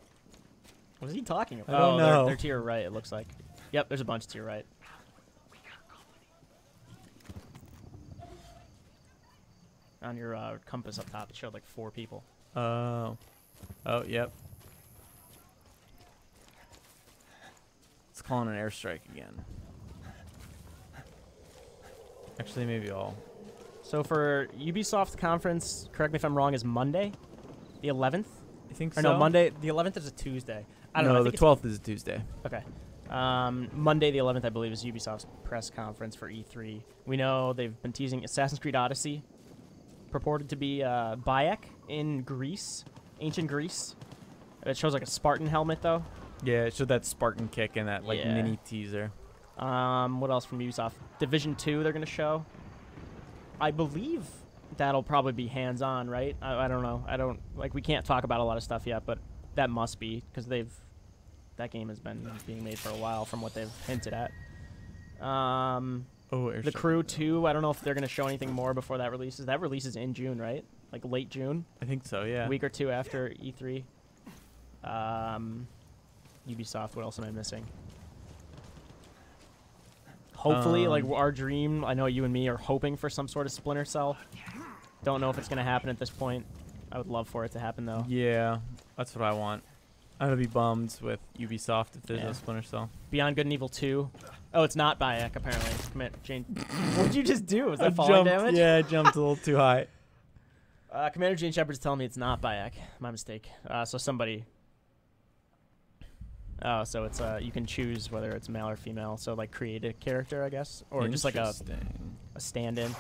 What is he talking about? I don't They're know. to your right, it looks like. Yep, there's a bunch to your right. On your compass up top, it showed like 4 people. Oh, yep. Let's call in an airstrike again. Actually, maybe all. So for Ubisoft conference, correct me if I'm wrong, is Monday, the 11th? I think Or so. no, Monday, the 11th is a Tuesday. I don't know. I No, the think 12th is a Tuesday. Okay. Monday the 11th, I believe, is Ubisoft's press conference for E3. We know they've been teasing Assassin's Creed Odyssey, purported to be Bayek in Greece, ancient Greece. It shows like a Spartan helmet, though. Yeah, it showed that Spartan kick and that like Yeah. mini teaser. What else from Ubisoft? Division 2 they're going to show. I believe that'll probably be hands-on, right? I don't know. We can't talk about a lot of stuff yet, but that must be, because that game has been being made for a while from what they've hinted at. Oh, The Crew 2, I don't know if they're going to show anything more before that releases. That releases in June, right? Like late June? I think so, yeah. A week or two after E3. Ubisoft, what else am I missing? Hopefully, like our dream, I know you and me are hoping for some sort of Splinter Cell. Don't know if it's going to happen at this point. I would love for it to happen, though. Yeah, that's what I want. I'm gonna be bummed with Ubisoft if there's Yeah. no Splinter Cell. Beyond Good and Evil 2. Oh, it's not Bayek, apparently. Jane, what did you just do? Was that I falling jumped, damage? Yeah, I jumped a little too high. Commander Jane Shepard's telling me it's not Bayek. My mistake. So somebody... Oh, so it's you can choose whether it's male or female. So like create a character, I guess, or just like a Interesting. stand-in.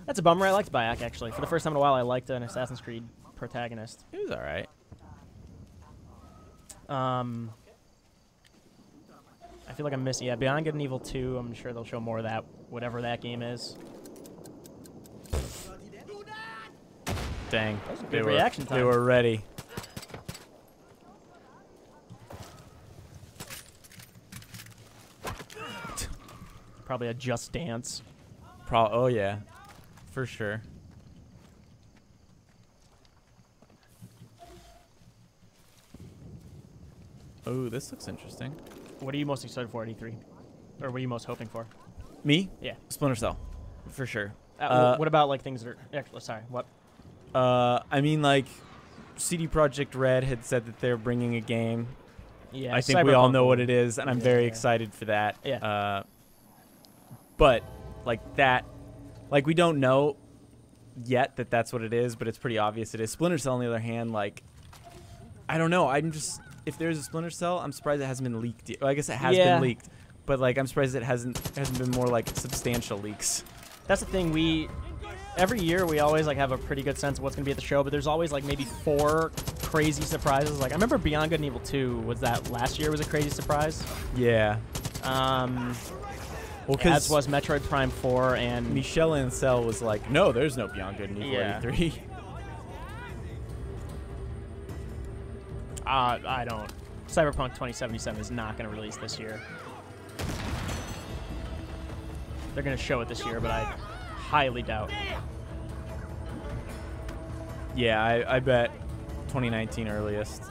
That's a bummer. I liked Bayek actually. For the first time in a while, I liked an Assassin's Creed protagonist. It was all right. I feel like I'm missing. Yeah, Beyond Good and Evil 2. I'm sure they'll show more of that, whatever that game is. Dang, was a they good were reaction They time. were ready. Probably a Just Dance. Oh yeah, for sure. Oh, this looks interesting. What are you most excited for at E3? Or what are you most hoping for? Me? Yeah. Splinter Cell, for sure. What about like things that are... Actually, sorry, what? I mean, like, CD Projekt Red had said that they're bringing a game. Yeah, I think we all Cyberpunk know will- what it is, and I'm Yeah, very yeah. excited for that. Yeah. But like that Like, we don't know yet that that's what it is, but it's pretty obvious it is. Splinter Cell, on the other hand, like, I don't know. I'm just, if there's a Splinter Cell, I'm surprised it hasn't been leaked yet. Well, I guess it has been leaked, but like, I'm surprised it hasn't been more like substantial leaks. That's the thing. Every year we always like have a pretty good sense of what's gonna be at the show, but there's always like maybe 4 crazy surprises. Like I remember Beyond Good and Evil 2 was that last year was a crazy surprise. Yeah. Well, as was Metroid Prime 4 and Michelle Ancel was like, no, there's no Beyond Good and Evil Yeah. 83. I don't. Cyberpunk 2077 is not going to release this year. They're going to show it this year, but I highly doubt. Yeah, I bet 2019 earliest.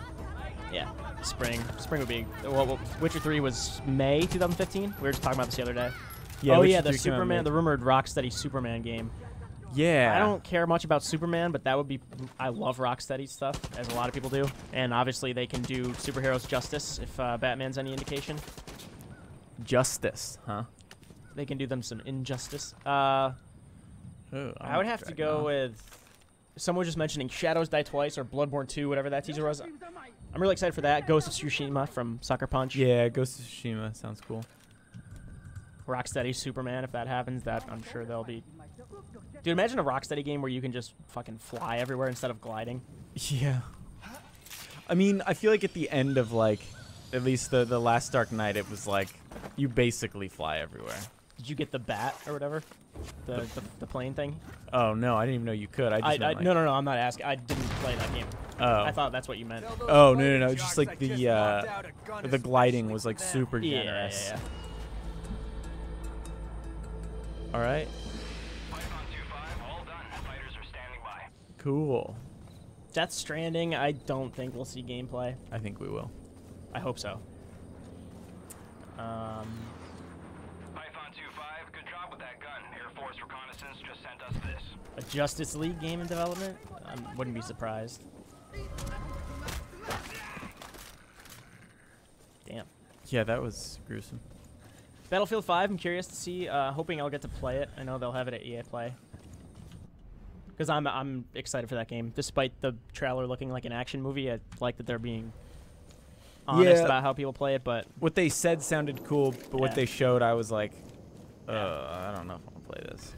Yeah, spring. Spring would be. Well, Witcher 3 was May 2015. We were just talking about this the other day. Yeah, oh Witcher yeah, the 3 came out in Superman, May. the rumored Rocksteady Superman game. Yeah. I don't care much about Superman, but that would be. I love Rocksteady stuff, as a lot of people do, and obviously they can do superheroes justice if Batman's any indication. Justice, huh? They can do them some injustice. Oh, I would have to go with. Someone was just mentioning Shadows Die Twice or Bloodborne 2, whatever that teaser was. I'm really excited for that. Ghost of Tsushima from Sucker Punch. Yeah, Ghost of Tsushima sounds cool. Rocksteady Superman, if that happens, that I'm sure they'll be. Dude, imagine a Rocksteady game where you can just fucking fly everywhere instead of gliding. Yeah. I mean, I feel like at the end of, like, at least the last Dark Knight, it was like, you basically fly everywhere. Did you get the bat or whatever? The plane thing? Oh, no, I didn't even know you could. I just meant, like, no, I'm not asking. I didn't play that game. Oh. I thought that's what you meant. Oh, no. Just, like, the gliding was, like, super generous. Yeah. All right. Cool. Death Stranding, I don't think we'll see gameplay. I think we will. I hope so. Python 2-5, good job with that gun. Air Force Reconnaissance just sent us this. A Justice League game in development? I wouldn't be surprised. Damn. Yeah, that was gruesome. Battlefield 5, I'm curious to see. Hoping I'll get to play it. I know they'll have it at EA Play. Because I'm excited for that game. Despite the trailer looking like an action movie, I like that they're being honest about how people play it. But what they said sounded cool, but what Yeah. they showed, I was like, I don't know if I want to play this.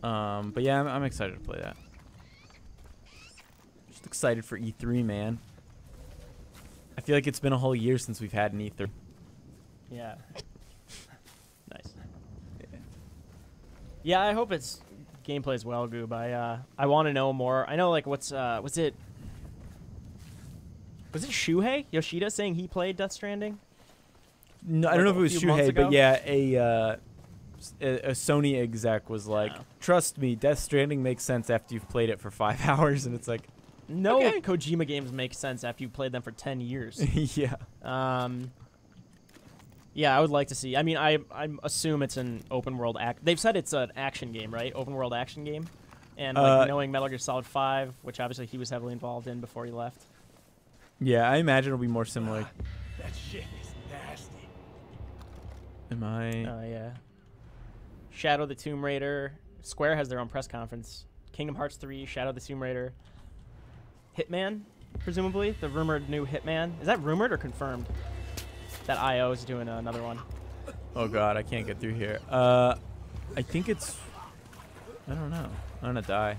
But yeah, I'm excited to play that. Just excited for E3, man. I feel like it's been a whole year since we've had an E3. yeah. Nice. Yeah, I hope it's gameplay as well, Goob. I want to know more. I know, like, was it Shuhei Yoshida saying he played Death Stranding? No, I Like don't know if a it was few months Shuhei, ago? but yeah, a Sony exec was like, trust me, Death Stranding makes sense after you've played it for 5 hours, and it's like, No okay. Kojima games make sense after you played them for 10 years. yeah. Yeah, I would like to see. I mean, I assume it's an open world They've said it's an action game, right? Open world action game. And like knowing Metal Gear Solid 5, which obviously he was heavily involved in before he left. Yeah, I imagine it'll be more similar. That shit is nasty. Am I? Oh yeah. Shadow the Tomb Raider. Square has their own press conference. Kingdom Hearts 3, Shadow the Tomb Raider. Hitman, presumably the rumored new Hitman. Is that rumored or confirmed? That IO is doing another one. Oh god, I can't get through here. I think it's. I don't know. I'm gonna die.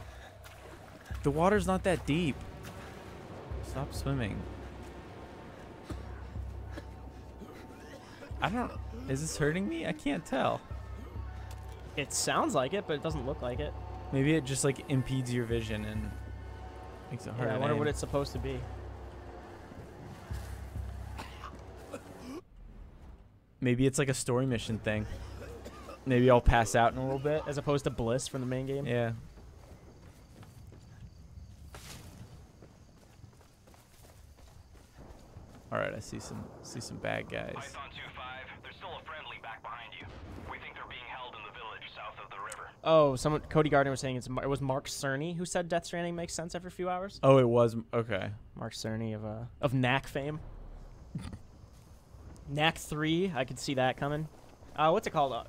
The water's not that deep. Stop swimming. I don't. Is this hurting me? I can't tell. It sounds like it, but it doesn't look like it. Maybe it just like impedes your vision and makes it hard. Yeah, I to wonder aim. what it's supposed to be. Maybe it's like a story mission thing. Maybe I'll pass out in a little bit. As opposed to Bliss from the main game. Yeah. All right, I see some bad guys. Python 2-5, there's still a friendly back behind you. We think they're being held in the village south of the river. Oh, Cody Gardner was saying it was Mark Cerny who said Death Stranding makes sense after a few hours. Oh, it was okay. Mark Cerny of Knack fame. Knack 3, I could see that coming. What's it called?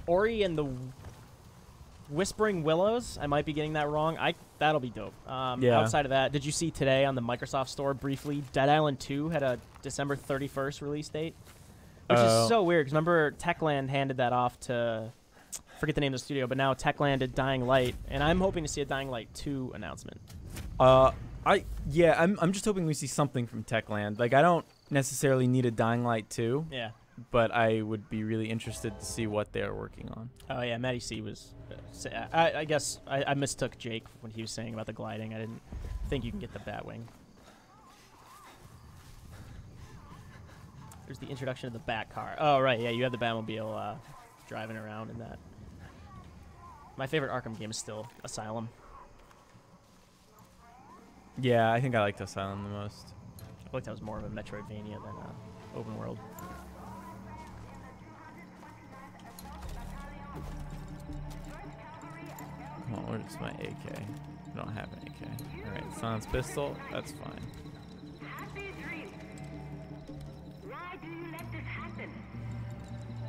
Ori and the Whispering Willows. I might be getting that wrong. That'll be dope. Yeah. Outside of that, did you see today on the Microsoft Store briefly, Dead Island 2 had a December 31st release date? Which is so weird, because remember Techland handed that off to, forget the name of the studio, but now Techland did Dying Light, and I'm hoping to see a Dying Light 2 announcement. I'm just hoping we see something from Techland. Like, I don't necessarily need a Dying Light 2. Yeah. But I would be really interested to see what they're working on. Oh, yeah, Matty C was... I guess I mistook Jake when he was saying about the gliding. I didn't think you can get the Batwing. There's the introduction of the Bat car. Oh, right, yeah, you have the Batmobile driving around in that. My favorite Arkham game is still Asylum. Yeah, I think I liked Asylum the most. I feel like that was more of a Metroidvania than open world. Oh, where's my AK? I don't have an AK. Alright, silence pistol. That's fine. Happy dreams. Why do you let this happen?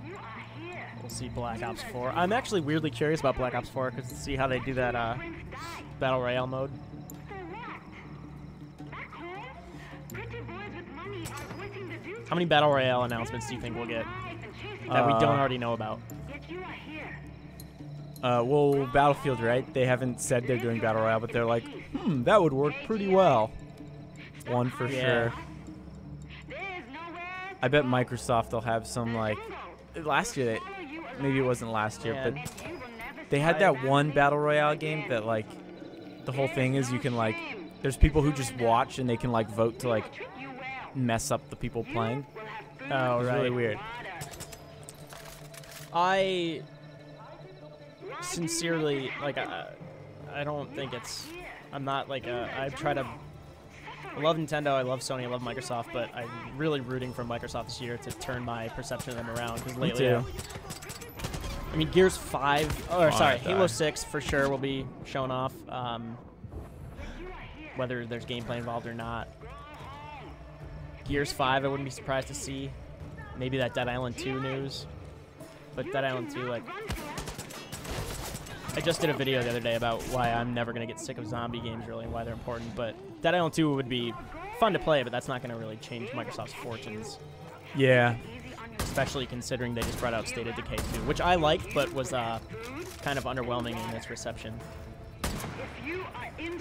You are here. We'll see Black Ops 4. I'm actually weirdly curious about Black Ops 4 because to see how they do that Battle Royale mode. For what? Back home, pretty boys with money are voicing the duty. How many Battle Royale announcements do you think we'll get that we don't already know about? Yet you are here. Well, Battlefield, right? They haven't said they're doing Battle Royale, but they're like, that would work pretty well. One for sure. I bet Microsoft will have some, like, last year, maybe it wasn't last year, but they had that one Battle Royale game that, like, the whole thing is you can, like, there's people who just watch and they can, like, vote to, like, mess up the people playing. Oh, it's right. really weird. I sincerely, like, I don't think it's, I'm not, like, I try to, I love Nintendo, I love Sony, I love Microsoft, but I'm really rooting for Microsoft this year to turn my perception of them around, because lately, I mean, Gears 5, Halo 6 for sure will be shown off, whether there's gameplay involved or not. Gears 5, I wouldn't be surprised to see. Maybe that Dead Island 2 news. But Dead Island 2, like, I just did a video the other day about why I'm never going to get sick of zombie games, really, and why they're important. But Dead Island 2 would be fun to play, but that's not going to really change Microsoft's fortunes. Yeah. Especially considering they just brought out State of Decay 2, which I liked, but was kind of underwhelming in its reception.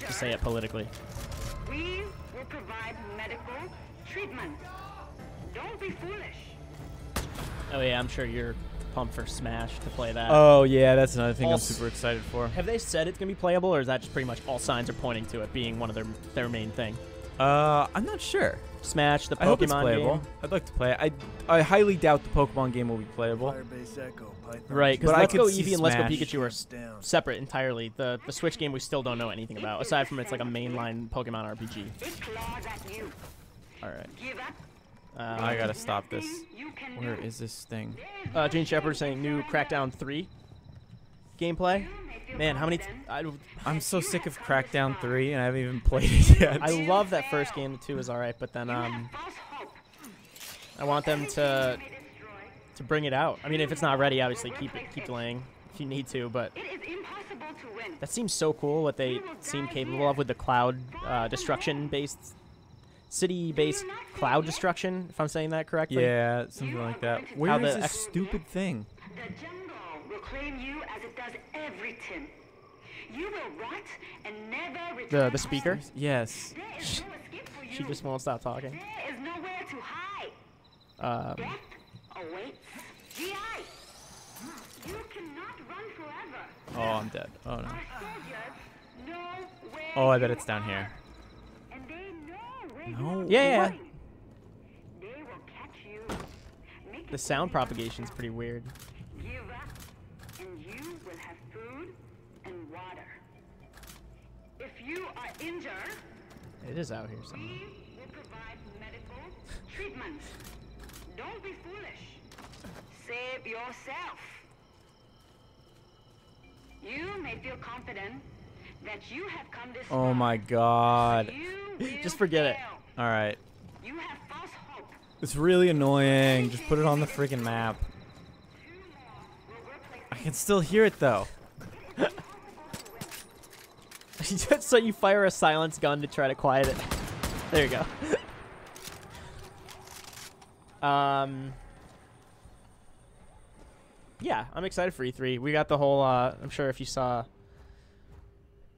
To say it politically. We will provide medical treatment. Don't be foolish. Oh yeah, I'm sure you're pumped for Smash to play that. Oh yeah, that's another thing I'm super excited for. Have they said it's gonna be playable, or is that just pretty much all signs are pointing to it being one of their main thing? I'm not sure. Smash, the Pokemon I hope it's playable. game. I'd like to play it. I highly doubt the Pokemon game will be playable. Right, because Let's Go Eevee and Let's Go Smash. Pikachu are separate entirely. The Switch game we still don't know anything about, aside from it's like a mainline Pokemon RPG. Alright. I gotta stop this. Where is this thing? Gene Shepard saying new Crackdown 3 gameplay. Man, how many... I'm so sick of Crackdown 3 and I haven't even played it yet. I love that first game. The 2 is alright, but then I want them to bring it out. I mean, if it's not ready, obviously keep delaying if you need to, but that seems so cool what they seem capable of with the cloud destruction-based, city-based cloud destruction, if I'm saying that correctly. Yeah, something like that. Where is this stupid thing? The jungle will claim you as it does everything. You will rot and never return. The speaker? Yes. She just won't stop talking. There is nowhere to hide. Death awaits. GI. You cannot run forever. Oh, I'm dead. Oh no. Our soldiers know where Oh, I bet it's down here. and they know where No. Yeah. they will catch you. Make The sound propagation's pretty weird. Give up, and you will have food and water. If you are injured, It is out here somewhere. we will provide medical treatment. Don't be foolish. Save yourself. You may feel confident that you have come this far. Oh my god. You will Just forget it. fail. Alright. You have false hope. It's really annoying. Just put it on the freaking map. Will replace I can still hear it though. So you fire a silence gun to try to quiet it. There you go. Yeah, I'm excited for E3. We got the whole, I'm sure if you saw,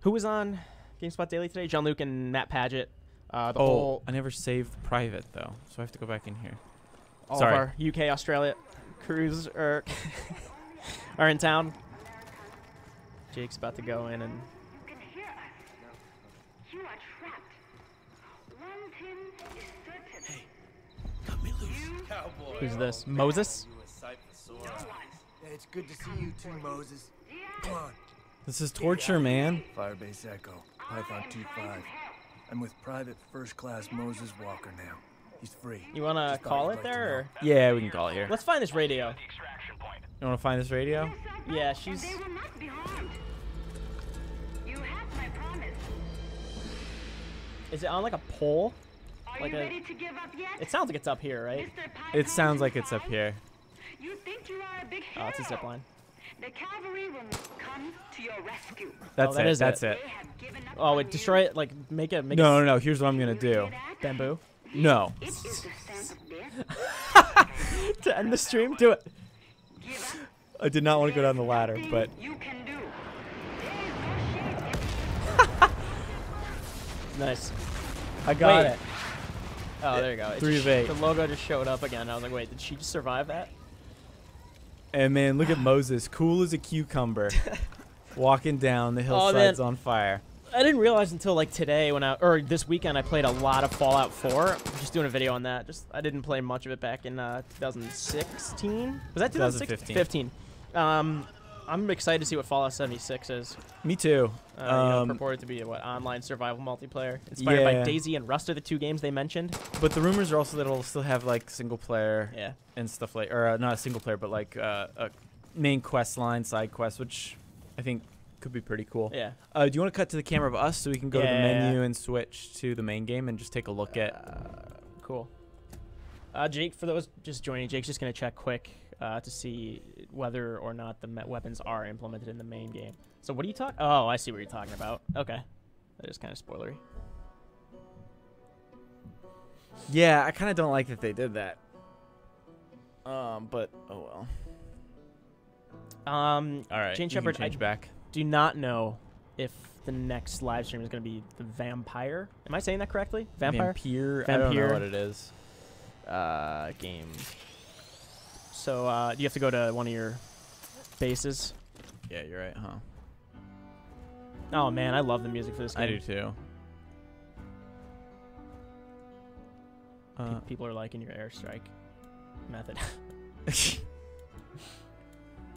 who was on GameSpot Daily today? John-Luke and Matt Paget. The whole, I never saved private though, so I have to go back in here. all Sorry. of our UK, Australia crews are in town. Jake's about to go in and... You can hear us. You are trapped. One thing is certain. Cut me loose. Who's this? Moses? Hey, it's good to see you too, Moses. Come on. This is torture, man. Firebase Echo, Python 2.5. I'm with Private First Class Moses Walker now. He's free. You want to Just thought call you'd it like to there? know. Or? Yeah, we can call it here. Let's find this radio. The extraction point. You want to find this radio? Yeah, she's... They will not be harmed. You have my promise. Is it on like a pole? Are Like you a... ready to give up yet? It sounds like it's up here, right? Mr. It Python sounds like it's up 25? here. You think you are a big Oh, hero. it's a zip line. The cavalry will come to your rescue. That's that it. is That's it. it. They have given up Oh, on wait, you. destroy it, like, make it... No. Here's what I'm gonna You do. hear that? Bamboo. No. It is the scent of death. To end the stream, do it. Give up. I did not want to go down the ladder, Nothing but you can do. There is no shame in Nice. I got Wait. it. Oh, there you go. It 3 just- of 8. The logo just showed up again. I was like, wait, did she just survive that? And man, look at Moses, cool as a cucumber, walking down the Oh, hillsides man. on fire. I didn't realize until like today or this weekend I played a lot of Fallout 4. I'm just doing a video on that. I didn't play much of it back in 2016. Was that 2016? 2015. 15. I'm excited to see what Fallout 76 is. Me too. Purported to be a online survival multiplayer inspired by Yeah. DayZ and Rust are the two games they mentioned. But the rumors are also that it'll still have like single player Yeah. and stuff like, or not a single player, but like a main quest line, side quest, which I think could be pretty cool. Yeah. Do you want to cut to the camera of us so we can go to the Yeah. menu and switch to the main game and just take a look at? Cool. Jake, for those just joining, Jake's just gonna check quick to see whether or not the weapons are implemented in the main game. So what are you talking? Oh, I see what you're talking about. Okay, that is kind of spoilery. Yeah, I kind of don't like that they did that. But oh well. All right, Jane you can Shepard, change I back. do not know if the next live stream is gonna be the vampire. Am I saying that correctly? Vampire. Vampire. I don't know what it is. Game. So do you have to go to one of your bases? Yeah, you're right, huh? Oh man, I love the music for this game. I do too. People are liking your airstrike method.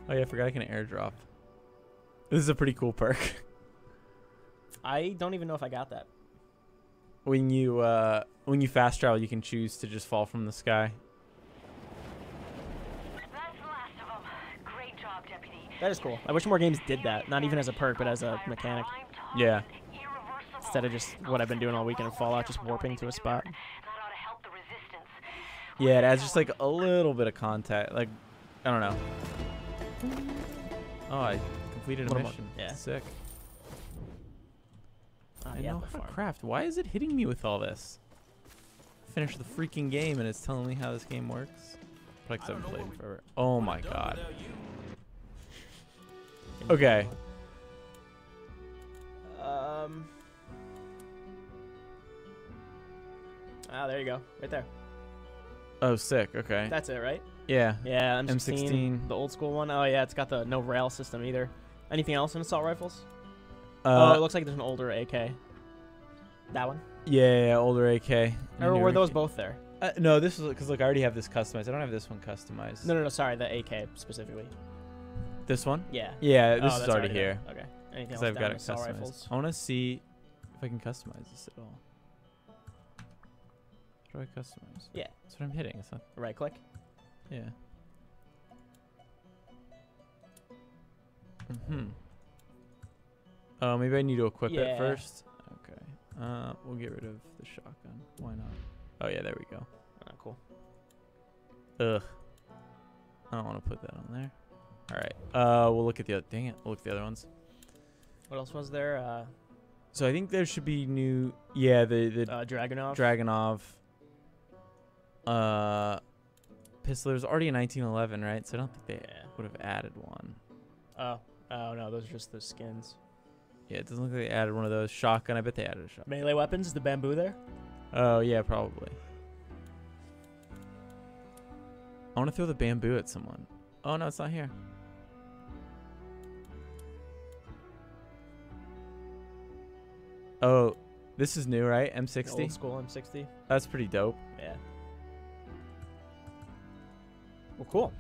Oh yeah, I forgot I can airdrop. This is a pretty cool perk. I don't even know if I got that. When you fast travel, you can choose to just fall from the sky. That's the last of them. Great job, Deputy. That is cool. I wish more games did that. Not even as a perk, but as a mechanic. Yeah. Instead of just what I've been doing all weekend in Fallout, just warping to a spot. That ought to help the resistance. Yeah, it adds just like a little bit of contact. Like, I don't know. Oh, I completed a Little more- mission. yeah. Sick. I Yeah, know by how to far. craft. Why is it hitting me with all this? Finish the freaking game and it's telling me how this game works. Like I haven't played in forever. Oh my god. Okay. There you go. Right there. Oh, sick. Okay. That's it, right? Yeah. Yeah, M16. M16. The old school one. Oh, yeah, it's got the no rail system either. Anything else in assault rifles? Oh, it looks like there's an older AK. That one? Yeah, older AK. Or were those both there? No, this is because look, I already have this customized. I don't have this one customized. No, sorry, the AK specifically. This one? Yeah. Yeah, this Oh, is that's already here. there. Okay. Anything Because else I've down got in it assault customized. rifles? I want to see if I can customize this at all. How do I customize? Yeah. That's what I'm hitting. It's not. Right click. Yeah. Oh, maybe I need to equip it Yeah. first. Okay. We'll get rid of the shotgun. Why not? Oh yeah, there we go. Oh, cool. Ugh. I don't want to put that on there. All right. We'll look at the other. Dang it. We'll look at the other ones. What else was there? So I think there should be new. Yeah, the Dragunov. Pistol. There's already a 1911, right? So I don't think they would have added one. Oh no, those are just the skins. Yeah, it doesn't look like they added one of those. Shotgun. I bet they added a shotgun. Melee weapons. Is the bamboo there? Oh yeah, probably. I want to throw the bamboo at someone. Oh no, it's not here. Oh, this is new, right? M60. Old school M60. That's pretty dope. Yeah. Well, cool.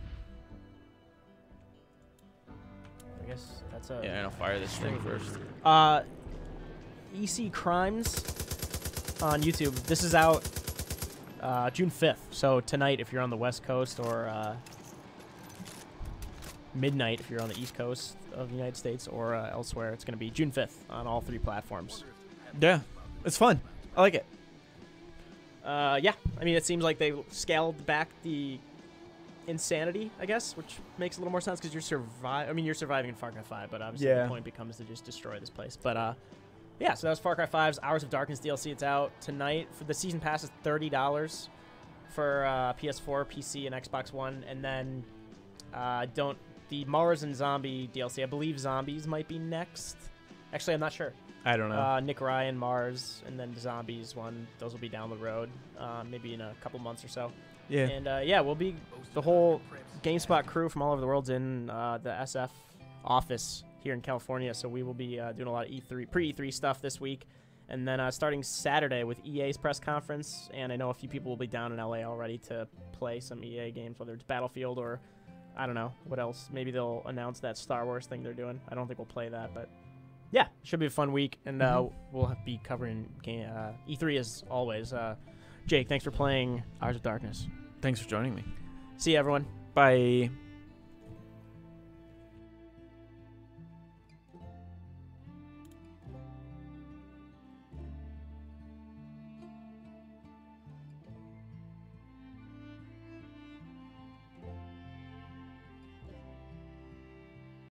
I guess that's a. Yeah, I'll fire this thing first. EC Crimes on YouTube. This is out June 5th. So tonight, if you're on the West Coast, or midnight if you're on the East Coast of the United States, or elsewhere, it's going to be June 5th on all 3 platforms. Yeah, it's fun. I like it. Yeah, I mean, it seems like they scaled back the insanity, I guess, which makes a little more sense because you're surviving in Far Cry 5, but obviously the point becomes to just destroy this place. But yeah, so that was Far Cry 5's Hours of Darkness DLC. It's out tonight. For the season pass is $30 for PS4, PC, and Xbox One, and then the Mars and Zombie DLC. I believe Zombies might be next. Actually, I'm not sure. I don't know. Nick Ryan, Mars, and then the Zombies one. Those will be down the road, maybe in a couple months or so. Yeah. And yeah, we'll be the whole GameSpot crew from all over the world's in the SF office here in California. So we will be doing a lot of E3 pre-E3 stuff this week, and then starting Saturday with EA's press conference. And I know a few people will be down in LA already to play some EA games, whether it's Battlefield or I don't know what else. Maybe they'll announce that Star Wars thing they're doing. I don't think we'll play that, but. Yeah, should be a fun week, and we'll be covering E3 as always. Jake, thanks for playing Hours of Darkness. Thanks for joining me. See you, everyone. Bye.